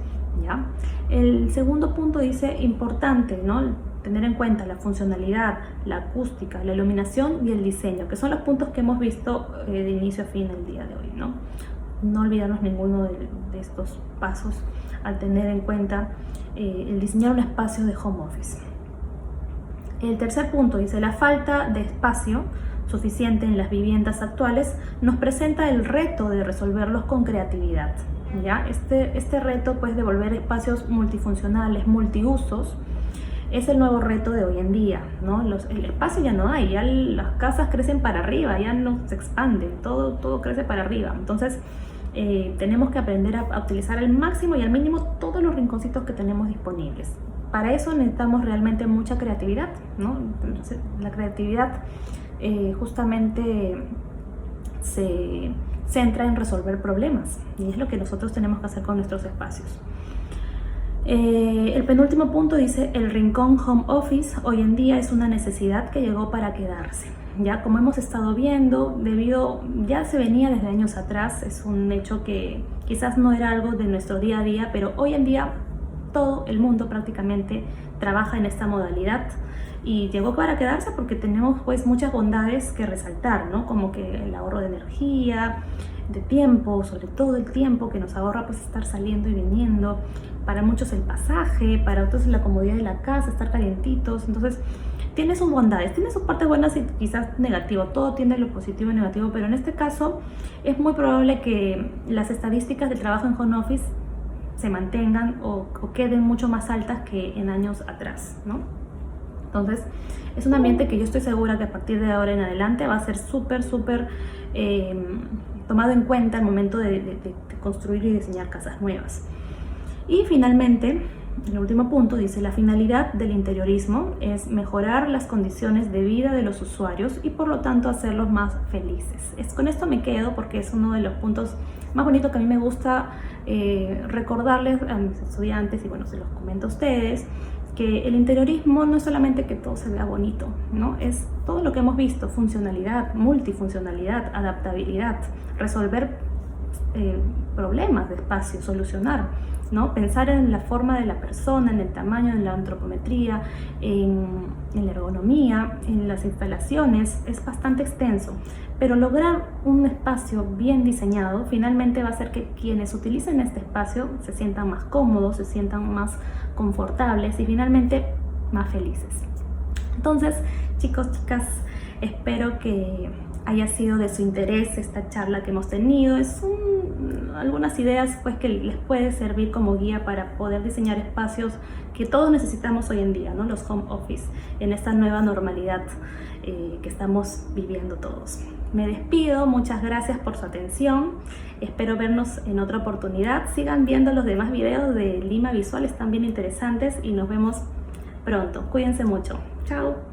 ¿ya? El segundo punto dice importante, ¿no? Tener en cuenta la funcionalidad, la acústica, la iluminación y el diseño, que son los puntos que hemos visto de inicio a fin el día de hoy, ¿no? No olvidarnos ninguno de estos pasos al tener en cuenta el diseñar un espacio de home office. El tercer punto dice: la falta de espacio suficiente en las viviendas actuales nos presenta el reto de resolverlos con creatividad, ¿ya? Este reto pues de volver espacios multifuncionales, multiusos, es el nuevo reto de hoy en día, ¿no? El espacio ya no hay, ya las casas crecen para arriba, ya no se expanden, todo crece para arriba. Entonces tenemos que aprender a utilizar al máximo y al mínimo todos los rinconcitos que tenemos disponibles. Para eso necesitamos realmente mucha creatividad, ¿no? Entonces, la creatividad justamente se centra en resolver problemas, y es lo que nosotros tenemos que hacer con nuestros espacios. El penúltimo punto dice: el rincón home office hoy en día es una necesidad que llegó para quedarse. Ya como hemos estado viendo, ya se venía desde años atrás, es un hecho que quizás no era algo de nuestro día a día, pero hoy en día todo el mundo prácticamente trabaja en esta modalidad y llegó para quedarse porque tenemos pues muchas bondades que resaltar, ¿no? Como que el ahorro de energía, de tiempo, sobre todo el tiempo que nos ahorra pues estar saliendo y viniendo, para muchos el pasaje, para otros la comodidad de la casa, estar calientitos. Entonces tiene sus bondades, tiene sus partes buenas y quizás negativo, todo tiene lo positivo y negativo, pero en este caso es muy probable que las estadísticas del trabajo en home office se mantengan o queden mucho más altas que en años atrás, ¿no? Entonces es un ambiente que yo estoy segura que a partir de ahora en adelante va a ser súper tomado en cuenta al momento de construir y diseñar casas nuevas. Y finalmente, el último punto dice: la finalidad del interiorismo es mejorar las condiciones de vida de los usuarios y por lo tanto hacerlos más felices. Con esto me quedo porque es uno de los puntos más bonitos que a mí me gusta recordarles a mis estudiantes, y bueno, se los comento a ustedes, que el interiorismo no es solamente que todo se vea bonito, ¿no? Es todo lo que hemos visto: funcionalidad, multifuncionalidad, adaptabilidad, resolver problemas de espacio, solucionar, ¿no? Pensar en la forma de la persona, en el tamaño, en la antropometría, en la ergonomía, en las instalaciones. Es bastante extenso, pero lograr un espacio bien diseñado finalmente va a hacer que quienes utilicen este espacio se sientan más cómodos, se sientan más confortables y finalmente más felices. Entonces, chicos, chicas, espero que haya sido de su interés esta charla que hemos tenido. Algunas ideas pues que les puede servir como guía para poder diseñar espacios que todos necesitamos hoy en día, ¿no? Los home office, en esta nueva normalidad que estamos viviendo todos. Me despido, muchas gracias por su atención, espero vernos en otra oportunidad. Sigan viendo los demás videos de Lima Visual, están bien interesantes y nos vemos pronto. Cuídense mucho. Chao.